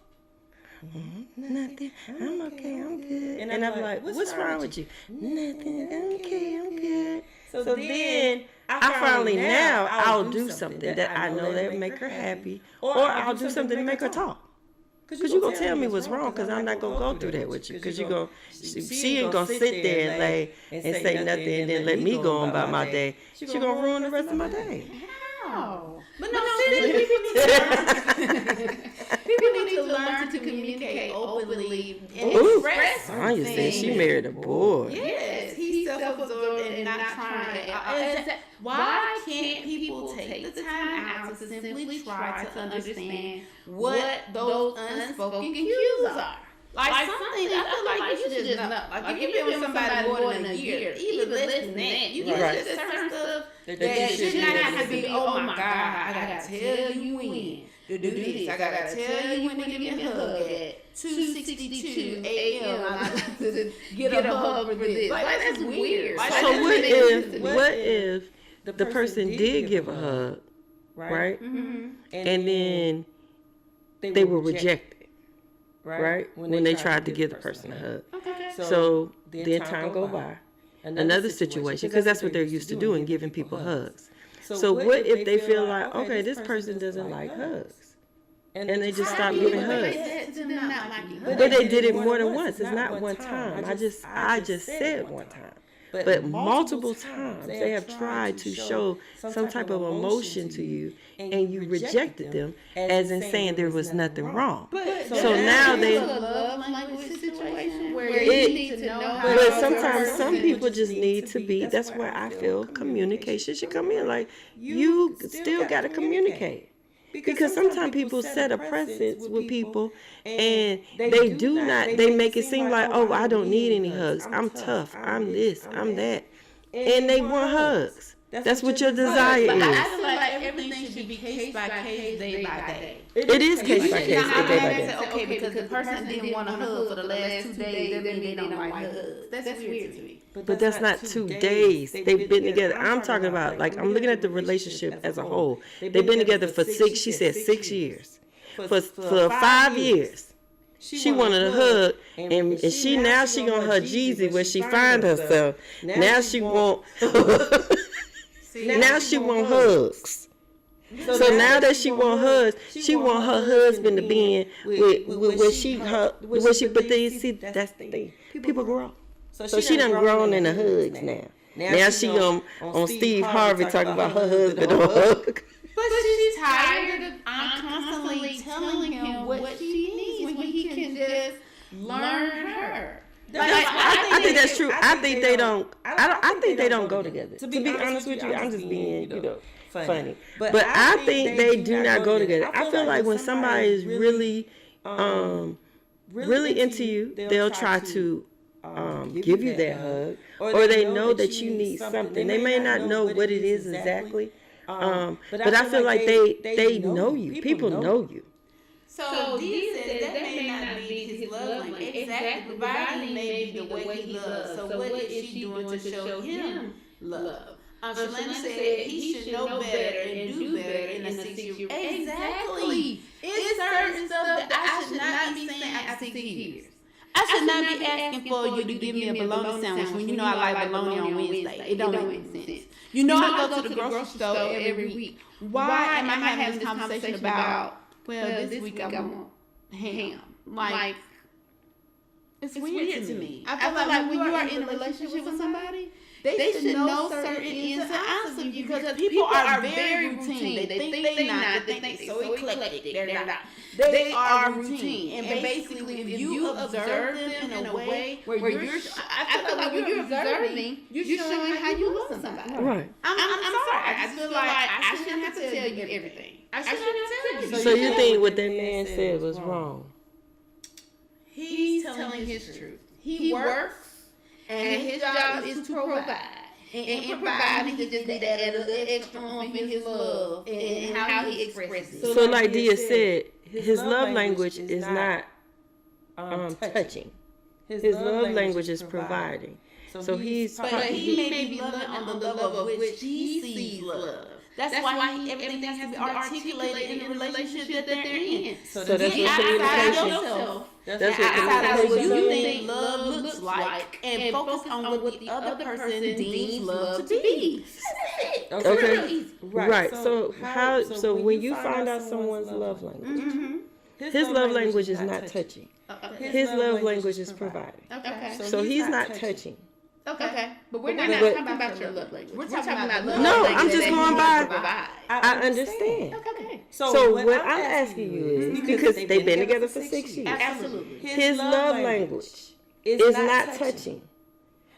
Nothing. I'm okay. I'm good. And I'm like, what's wrong with you? Nothing. I'm okay. I'm good. So then I finally now I'll do something that I know that make her happy, or I'll do something to make her talk. Because you're going to tell me what's wrong, because I'm not going to go through that with you. Because she ain't going to sit there and lay and say nothing and then let me go on about my day. She going to ruin the rest of my day. How? But no, seriously, people need to learn to communicate openly and express Sonya said she things. married a boy. Yes, he's self-absorbed and not trying to. Why can't people take the time out to simply try to understand what those unspoken cues are? Like something, I feel like you should just know. Like if you've been with somebody more than a year, even less than that, you get certain stuff that should not have to be, oh my God, I gotta tell you when to do this. I gotta tell you when to give me a hug at 2:62 a.m. to get a hug for this. Like that's weird. So what if the person did give a hug, right? Mm-hmm. And then they were rejected. Right? When they tried to give the person a hug. Okay. So then time go by. Another situation, because that's what they're used to doing, giving people hugs. So what if they feel like, okay, this person doesn't like hugs, and they just stop giving hugs? But they did it more than once. It's not one time. I just said one time. But multiple times they have tried to show some type of emotion to you, and you rejected them, as in saying there was nothing wrong. So now they. But sometimes some people just need to be. That's where I feel communication should come in. Like you still got to communicate. Because sometimes people set a precedence with people, and they make it seem like, oh, I don't need any hugs. I'm tough. I'm this. I'm that. And they want hugs. That's what your desire is. I feel like everything should be case by case, day by day. It is case by case, day by day. Okay, because the person didn't want a hug for the last 2 days, that means they don't like hugs. That's weird to me. But that's not 2 days. They've been together. I'm talking about, like, I'm looking at the relationship as a whole. They've been together for she said 6 years. For 5 years. she wanted a hug, and she now she on her Jeezy where she find herself. Now she want now she want hugs. So now that she want hugs, she want her husband to be in with what she. But then see, that's the thing. People grow. So she done grown in the hugs now. Now she on Steve Harvey talking about her husband on hug. But she's tired of constantly telling him what she needs when he can just learn her. I think that's true. I think they don't. I think they don't go together. To be honest with you, I'm just being, funny. But I think they do not go together. I feel like when somebody is really, really into you, they'll try to give you that hug, or they know that you need something. They may not know what it is exactly, but I feel like they know you. People know you. So Dee said that may not be his love language. Exactly. Providing may be the way he loves. So what is she doing to show him love? Shalana said he should know better and do better in a 6-year. Exactly. It's certain stuff that I should not be saying after 6 years. I should not be asking for you to give me a bologna sandwich when you know I like bologna on Wednesday. It don't make sense. You know I go to the grocery store every week. Why am I having this conversation about, well, this week I want ham? Like, it's weird to me. I feel like when you are in a relationship with somebody, they should know certain ins and outs of you, because people are very routine. They think they're not. They think they're so eclectic. They're not. They are routine. And basically, if you observe them in a way where you're, I feel like when you're observing, you're showing how you love somebody. Right. I'm sorry. I just feel like I shouldn't have to tell you everything. I shouldn't have to tell you. So you think what that man said was wrong? He's telling his truth. He works, and his job is to provide. And providing, he just need to add a little extra oomph in his love and how he expresses it. So like Dia said, his love language is not touching. His love language is providing. So he's but he may be loving on the level of which he sees love. That's why everything has to be articulated in the relationship that they're in. So that's what communication. That's what outside of what you think love looks like, and focus on what the other person deems love to be. Okay. Right. So how? So when you find out someone's love language, his love language is not touching. His love language is providing. Okay. So he's not touching. Okay, but we're not talking about your love language. We're talking about love No, language. I'm just going by. I I understand. Okay. So what I'm asking you is, because they've been together for 6 years, Absolutely. his love language is not touching.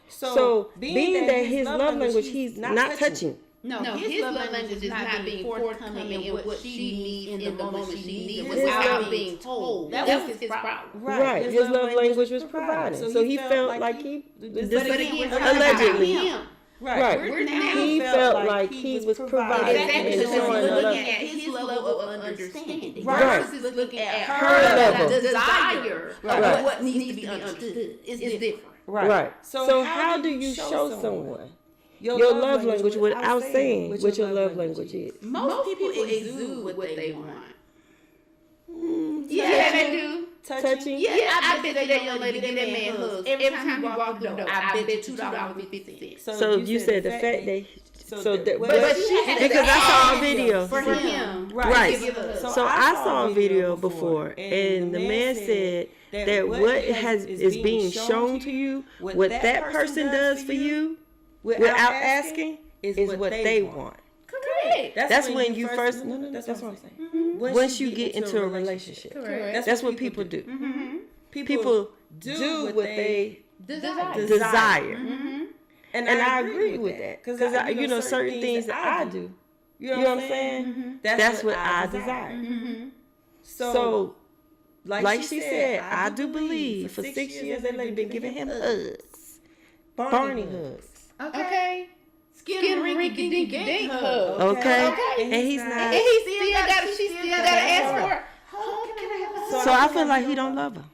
So being that his love language, he's not touching. No, his love language is not being forthcoming in what she needs in the moment she needs it without being told. That was his problem. Right. His love language was providing. So he felt like he allegedly. Right. He felt like he was providing Exactly. and So showing we're her looking love. at his level of understanding Right. versus looking at Her her level. desire Right. of what needs to be understood. Is different. Right. So how do you show someone your love language without saying what your love language is? Most people exude what they want. Yeah, they do. Touching? Yeah, I bet that young lady give that man hugs. Every time you walk through the door, I bet $2.50. So you said the fact that But she had because I saw a video. for him. Right. To give a hug. So I saw a video before, and the man said that what is being shown to you, what that person does for you, without asking, is what they want. Correct. That's when you first. No, that's what I'm saying. Once you get into a relationship, that's what people do. People do what they desire. And I agree with that, because certain things that I do, you know what I'm saying? That's what I desire. So, like she said, I do believe for 6 years that lady been giving him hugs, Barney hugs. Okay. Skin rinky dinky dink hug. Okay, and he's not. And he still got. She still got to ask for it. So I feel like he don't love her.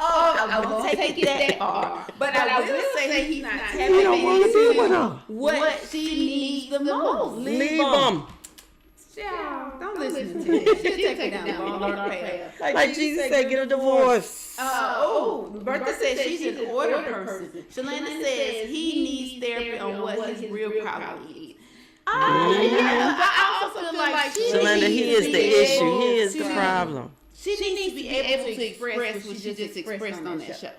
I won't take it that far. But I will say he's not He don't want to be with her. what she needs the most. Leave him. Child, don't listen to it. She'll take it down the wrong path. Like Jesus said, get a divorce. Bertha says she's an order person. Shalanda says he needs therapy on what his real problem is. Yeah, but I also feel like Shalanda, he is the issue. He is the problem. She needs to be able to express what she just expressed on that show.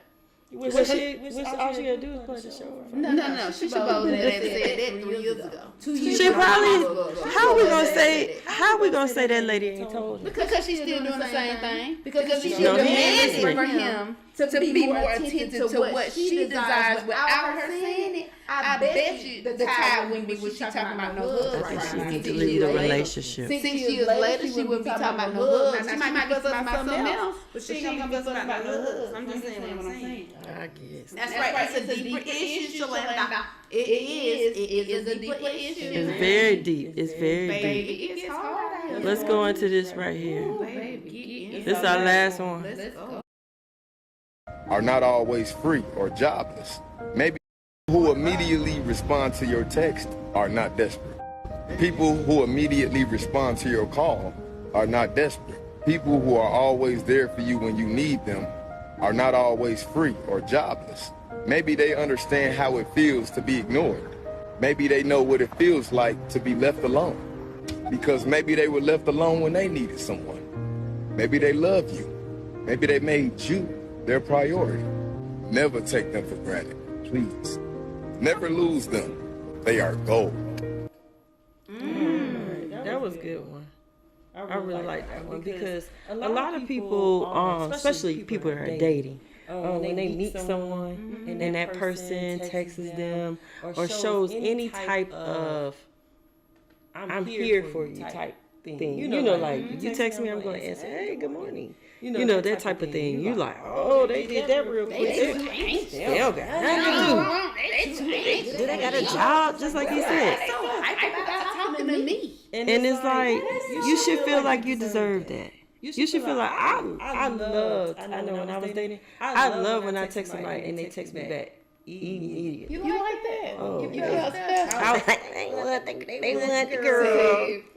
Which all she gotta do is play the show. No. She should have said that 3 years ago. 2 years She ago. probably. How we gonna say that lady ain't told her? Because she's still doing the same thing. Because she's No, he demanding isn't. for him to be more attentive to what she desires without her saying it. I bet you the time wouldn't be when she talking about no hug right She now. needs to leave the relationship. 6 years later, she wouldn't be talking about no hugs. She might be fussing about something else, but she ain't gonna be fussing about no hugs. I'm just saying what I'm saying. I guess. That's right. It's a deeper issue, Shalanda. It is a deeper issue. It's very deep. It's very deep. Baby, it's hard. Let's go into this right here. Baby, This is our last one. let's go. Are not always free or jobless. Maybe people who immediately respond to your text are not desperate. People who immediately respond to your call are not desperate. People who are always there for you when you need them are not always free or jobless. Maybe they understand how it feels to be ignored. Maybe they know what it feels like to be left alone. Because maybe they were left alone when they needed someone. Maybe they love you. Maybe they made you their priority. Never take them for granted, please. Never lose them. They are gold. That was a good one. I really like that one because a lot of people, especially people that are dating, when they meet someone and that person texts them or shows any type of "I'm here for you" type thing. You know, like you text me, I'm going to answer, "Hey, good morning." You know, that type of thing. You like, oh, they did that real quick. They don't got nothing to do. They got a job, just like you said. Talking to me. And it's like, you should feel like you deserve that. You should feel like, I know when I was dating, I love when I text somebody and they text me back immediately. You like that? Oh, You yeah. feel special. I was like, they want the girl. Even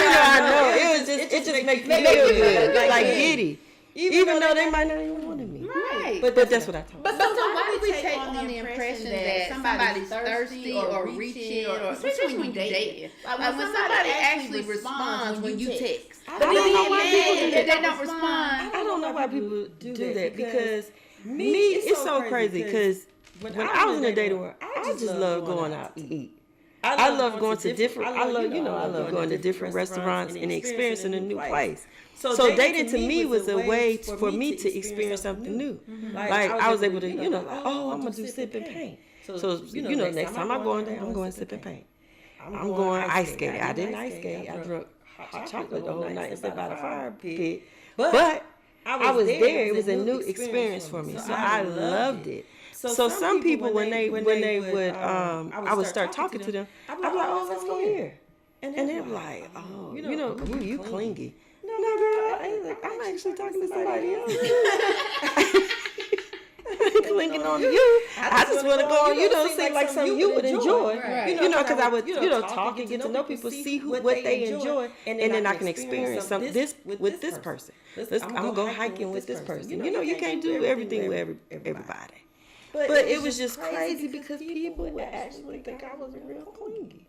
though I know, it just makes me feel good, like giddy. Even though they might not even want me. Right. But that's what I told. But so why do we take on the impression that somebody's thirsty or reaching, or especially when you date? Like when somebody actually responds when you text. I don't know why people do that. They don't respond. I don't know why people do that because me, it's so crazy because when I was in the dating world, I just love going out to eat. I love going to different. I love going to different restaurants and experiencing a new place. So dating to me was a way for me to experience something new. Like I was able to, like, oh, I'm gonna do sip and paint. So next time I'm going there, I'm going sip and paint. I'm going ice skating. I didn't ice skate. I drank hot chocolate the whole night and sat by the fire pit. But I was there. It was a new experience for me. So I loved it. So some people when they would I would start talking to them, I'd be like, oh, let's go here. And they're like, oh, you clingy. No, girl, I'm actually talking to somebody else. I ain't clinging on to you. I just want to go, seem like something you would enjoy. Because I would, talk and get to know people, see what they enjoy, and then I can experience something with this person. I'm going to go hiking with this person. You can't do everything with everybody. But it was just crazy because people would actually think I was real clingy.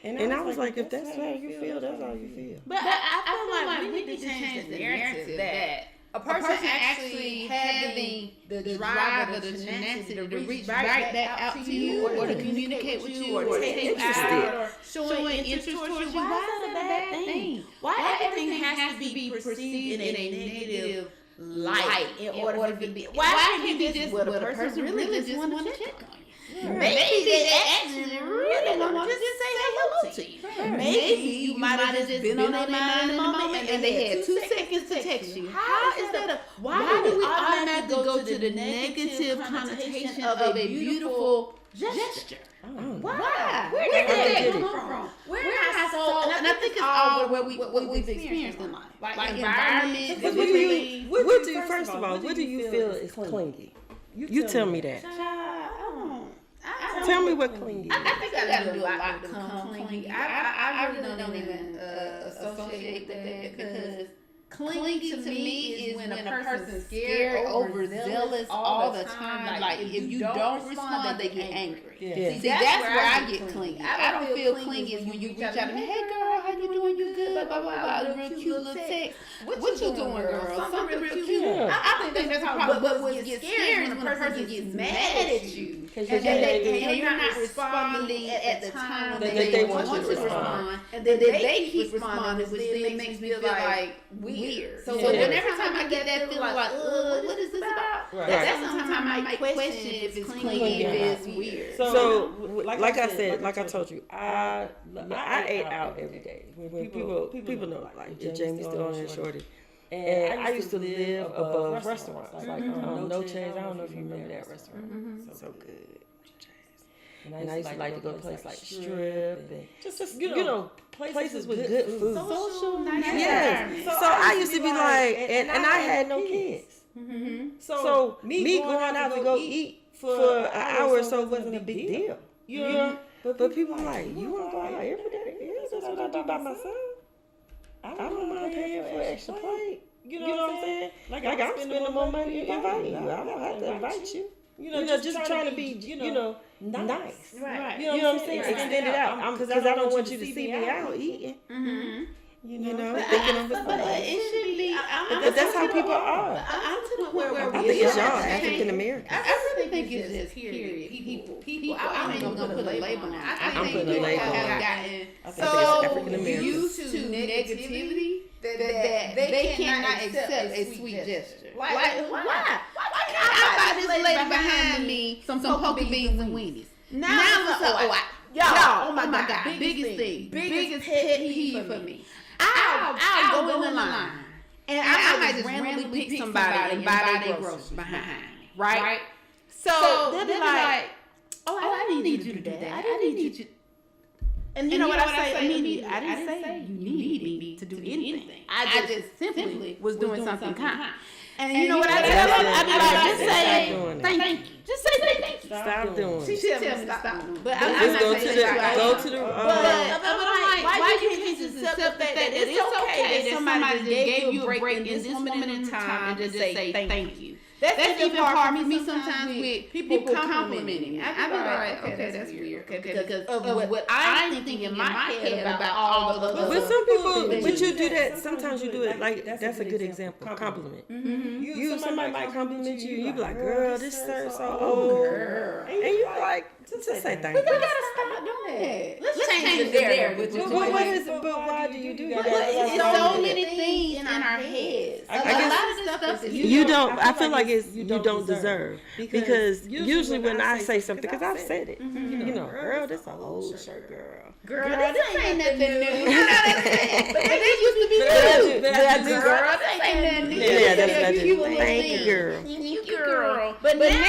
And I was like, if that's how you feel, that's how you feel. But I feel like we need to change the narrative that a person actually having the drive or the tenacity to reach right back out to you or to communicate with you or take you out or showing interest towards you, why is that a bad thing? Why everything has to be perceived in a negative light in order for it to be? Why can't it be just what a person really just want to check on you? Maybe they actually really want to just say hello to you. Maybe you might have just been on their mind in the moment and they had 2 seconds to text you. How is that why do we automatically go to the negative connotation of a beautiful gesture? Why? Where did that come from? Where is so? And I think it's all what we've experienced in life, like environment. First of all, what do you feel is clingy? You tell me that. Tell me what clingy is. I think I gotta do a lot to become clingy. I really don't even associate with that because clingy to me is when a person's scared, overzealous all the time. Like if you don't respond, they get angry. Yeah. See, that's where I get clingy. I don't feel clingy is when you reach out to me, hey girl, how you doing? You good? Blah blah blah. Real cute little text. What you doing, girl? Something real cute. I think that's how. But what gets scary is when a person gets mad at you. And you're not responding at the time that they want you to respond, and then they keep responding, which then makes me feel like weird. So whenever time I get that feeling like, what is this about? That's sometimes I might question if it's clingy, if it's weird. So like I said, like I told you, I ate out every day. When people know, like Jamie's still on there, Shorty. And I used to live above restaurants, like No Chase. I don't know if you remember that restaurant. So good. And I used to like to go to places like Strip and just you know places with good food. Social, nice. Yes. So I used to be like, and I had no kids. So me going out to go eat for an hour or so wasn't a big deal. You know? But people are like, you want to go out every day? Yes, that's what I do by myself. I don't mind paying for extra plate. You know what I'm saying? Like I'm spending more money inviting you. I don't have to invite you. You know, just trying to be, you know, nice. Right. You know what I'm saying? Extend it out. Because I don't want you to see me out eating. You know, thinking of But it should be. But that's how people are. I'm to the point where I think it's y'all, African Americans. I really think it's just period. People. I'm not even gonna put a label on it. I'm putting a label on it. Have it's gotten African so Americans. used to negativity that they cannot accept a sweet gesture. Like why? I buy this lady behind me some poker beans and weenies. Now it's y'all. Oh my God. Biggest thing. Biggest pet peeve for me. I'll go in the line and I might just randomly pick somebody and buy their groceries behind me, right? So they'll be like, oh, I didn't need you to do that. I didn't need you. And you know what I say immediately? I didn't say you needed me to do anything. I just simply was doing something kind. And you know what I tell them? I be like, just say thank you. Just say thank you. Stop doing it. She tell me to stop doing it. But Just go to the. But why you can't just accept that it's okay that somebody just gave you a break in this moment in time and just say thank you. That's even hard for me sometimes with people complimenting me. I be like, okay, that's weird. Because of what I'm thinking in my head about all the other. But some people, but you do that. Sometimes you do it like that's a good example. Compliment. Somebody might compliment you. You be like, girl, this serves so old. And you like, just say thank you. We gotta stop doing that. Let's change the narrative. But why do you do that? It's so many things in our heads. A lot of stuff you don't. I feel like it's you don't deserve because usually when I say something, because I've said it, you know, girl, this a old shirt, girl. Girl, this ain't nothing new. You know what I'm saying? But this used to be new. But I do, girl, this ain't nothing new. Yeah, that's what I Cute do. little Thank thing. you, girl. You girl. But now, you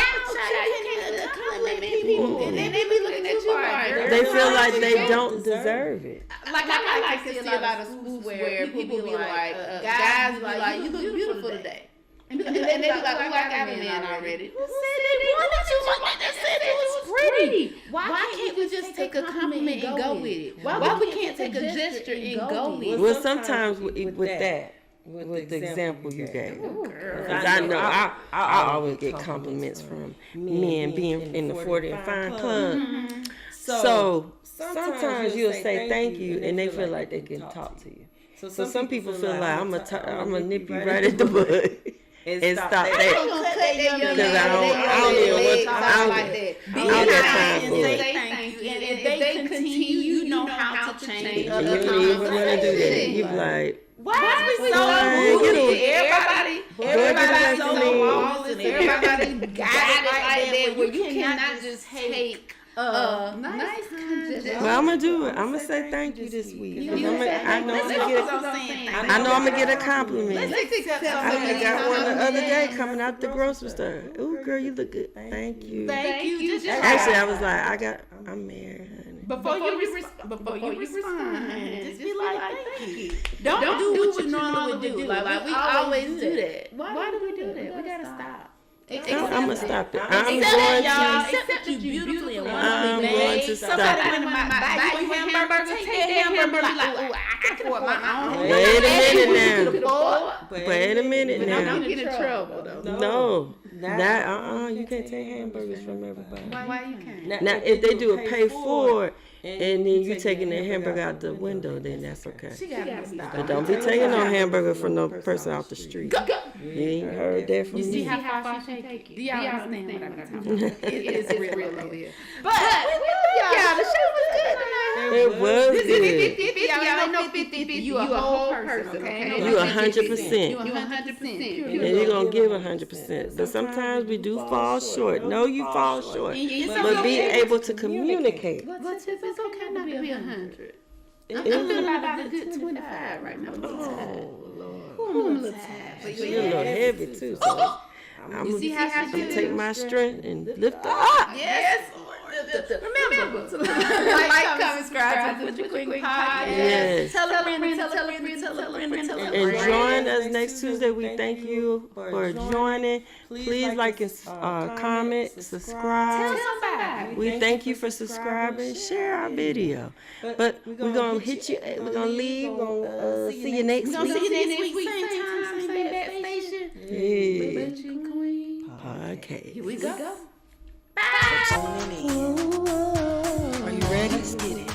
can't compliment people. And then they be looking at you like, girl. They feel like they don't deserve it. Like I like to see a lot of schools where people be like, guys be like, you look beautiful today. And they be like, oh, I got a man already. Who said they wanted you like that? Said it was pretty. Why can't we just take a compliment and go with it? Why we can't take a gesture and go with it? Well, sometimes with that, with the example you gave, because I know I always get compliments from men being in the 40 and Fine Club. So sometimes you'll say thank you, and they feel like they can talk to you. So some people feel like I'm gonna nip you right at the bud. And stop that. Because I don't even got time for it. Thank you. And if they continue, you know how to change. You don't even want to do that. You be like, why is we so rude? Everybody's so wrong, and everybody got it like that. Where you cannot just take nice conversation. well, I'm gonna do it. I'm gonna say thank you this week. I know I'm gonna get a compliment. I got one the other day coming out the grocery store. Ooh, girl, you look good. Thank you. Thank you. Actually, I was like, I'm married, honey. Before you respond, just be like, thank you. Don't do what you normally do. Like we always do that. Why do we do that? We gotta stop. I'm gonna stop it. Accept you beautifully and I'm wonderfully going made. to stop. Somebody want to buy you a hamburger, take that hamburger like, oh, I can afford my own. Wait a minute You now. can afford. Wait a minute Don't now. get in trouble though. No, that you can't take hamburgers from everybody. Why you can't? Now, if they do a pay for it, and then you taking the hamburger out the window, then that's okay. But don't be taking no hamburger from no person off the street. You ain't heard that from me. How far she take it? Do y'all understand what I'm talking about? It is real over here. But y'all, the show was good tonight. It was good. 50, y'all ain't no 50. You a whole person, okay? You 100%. You 100%. And you're gonna give 100%. But sometimes we do fall short. No, you fall short. But be able to communicate. But it's okay not to be 100. I'm feeling about a good 25 right now. I'm a little tired. But You're a little heavy too. So I'm gonna take my strength and lift her up. Yes. Remember to like, comment, subscribe to Put Your Queen Podcast. Yes. Tell a friend, tell a friend, tell a friend, tell a friend. And join us next Tuesday. We thank you for joining. Please like and comment, subscribe. Tell somebody. We thank you for subscribing. Share our video. But we're gonna hit you. We're gonna leave. We're gonna see you next We're gonna see week. you next week. Same time, same bad station. Yeah. Put Your Queen. Podcast. Here we go. Are you ready? Let's get it.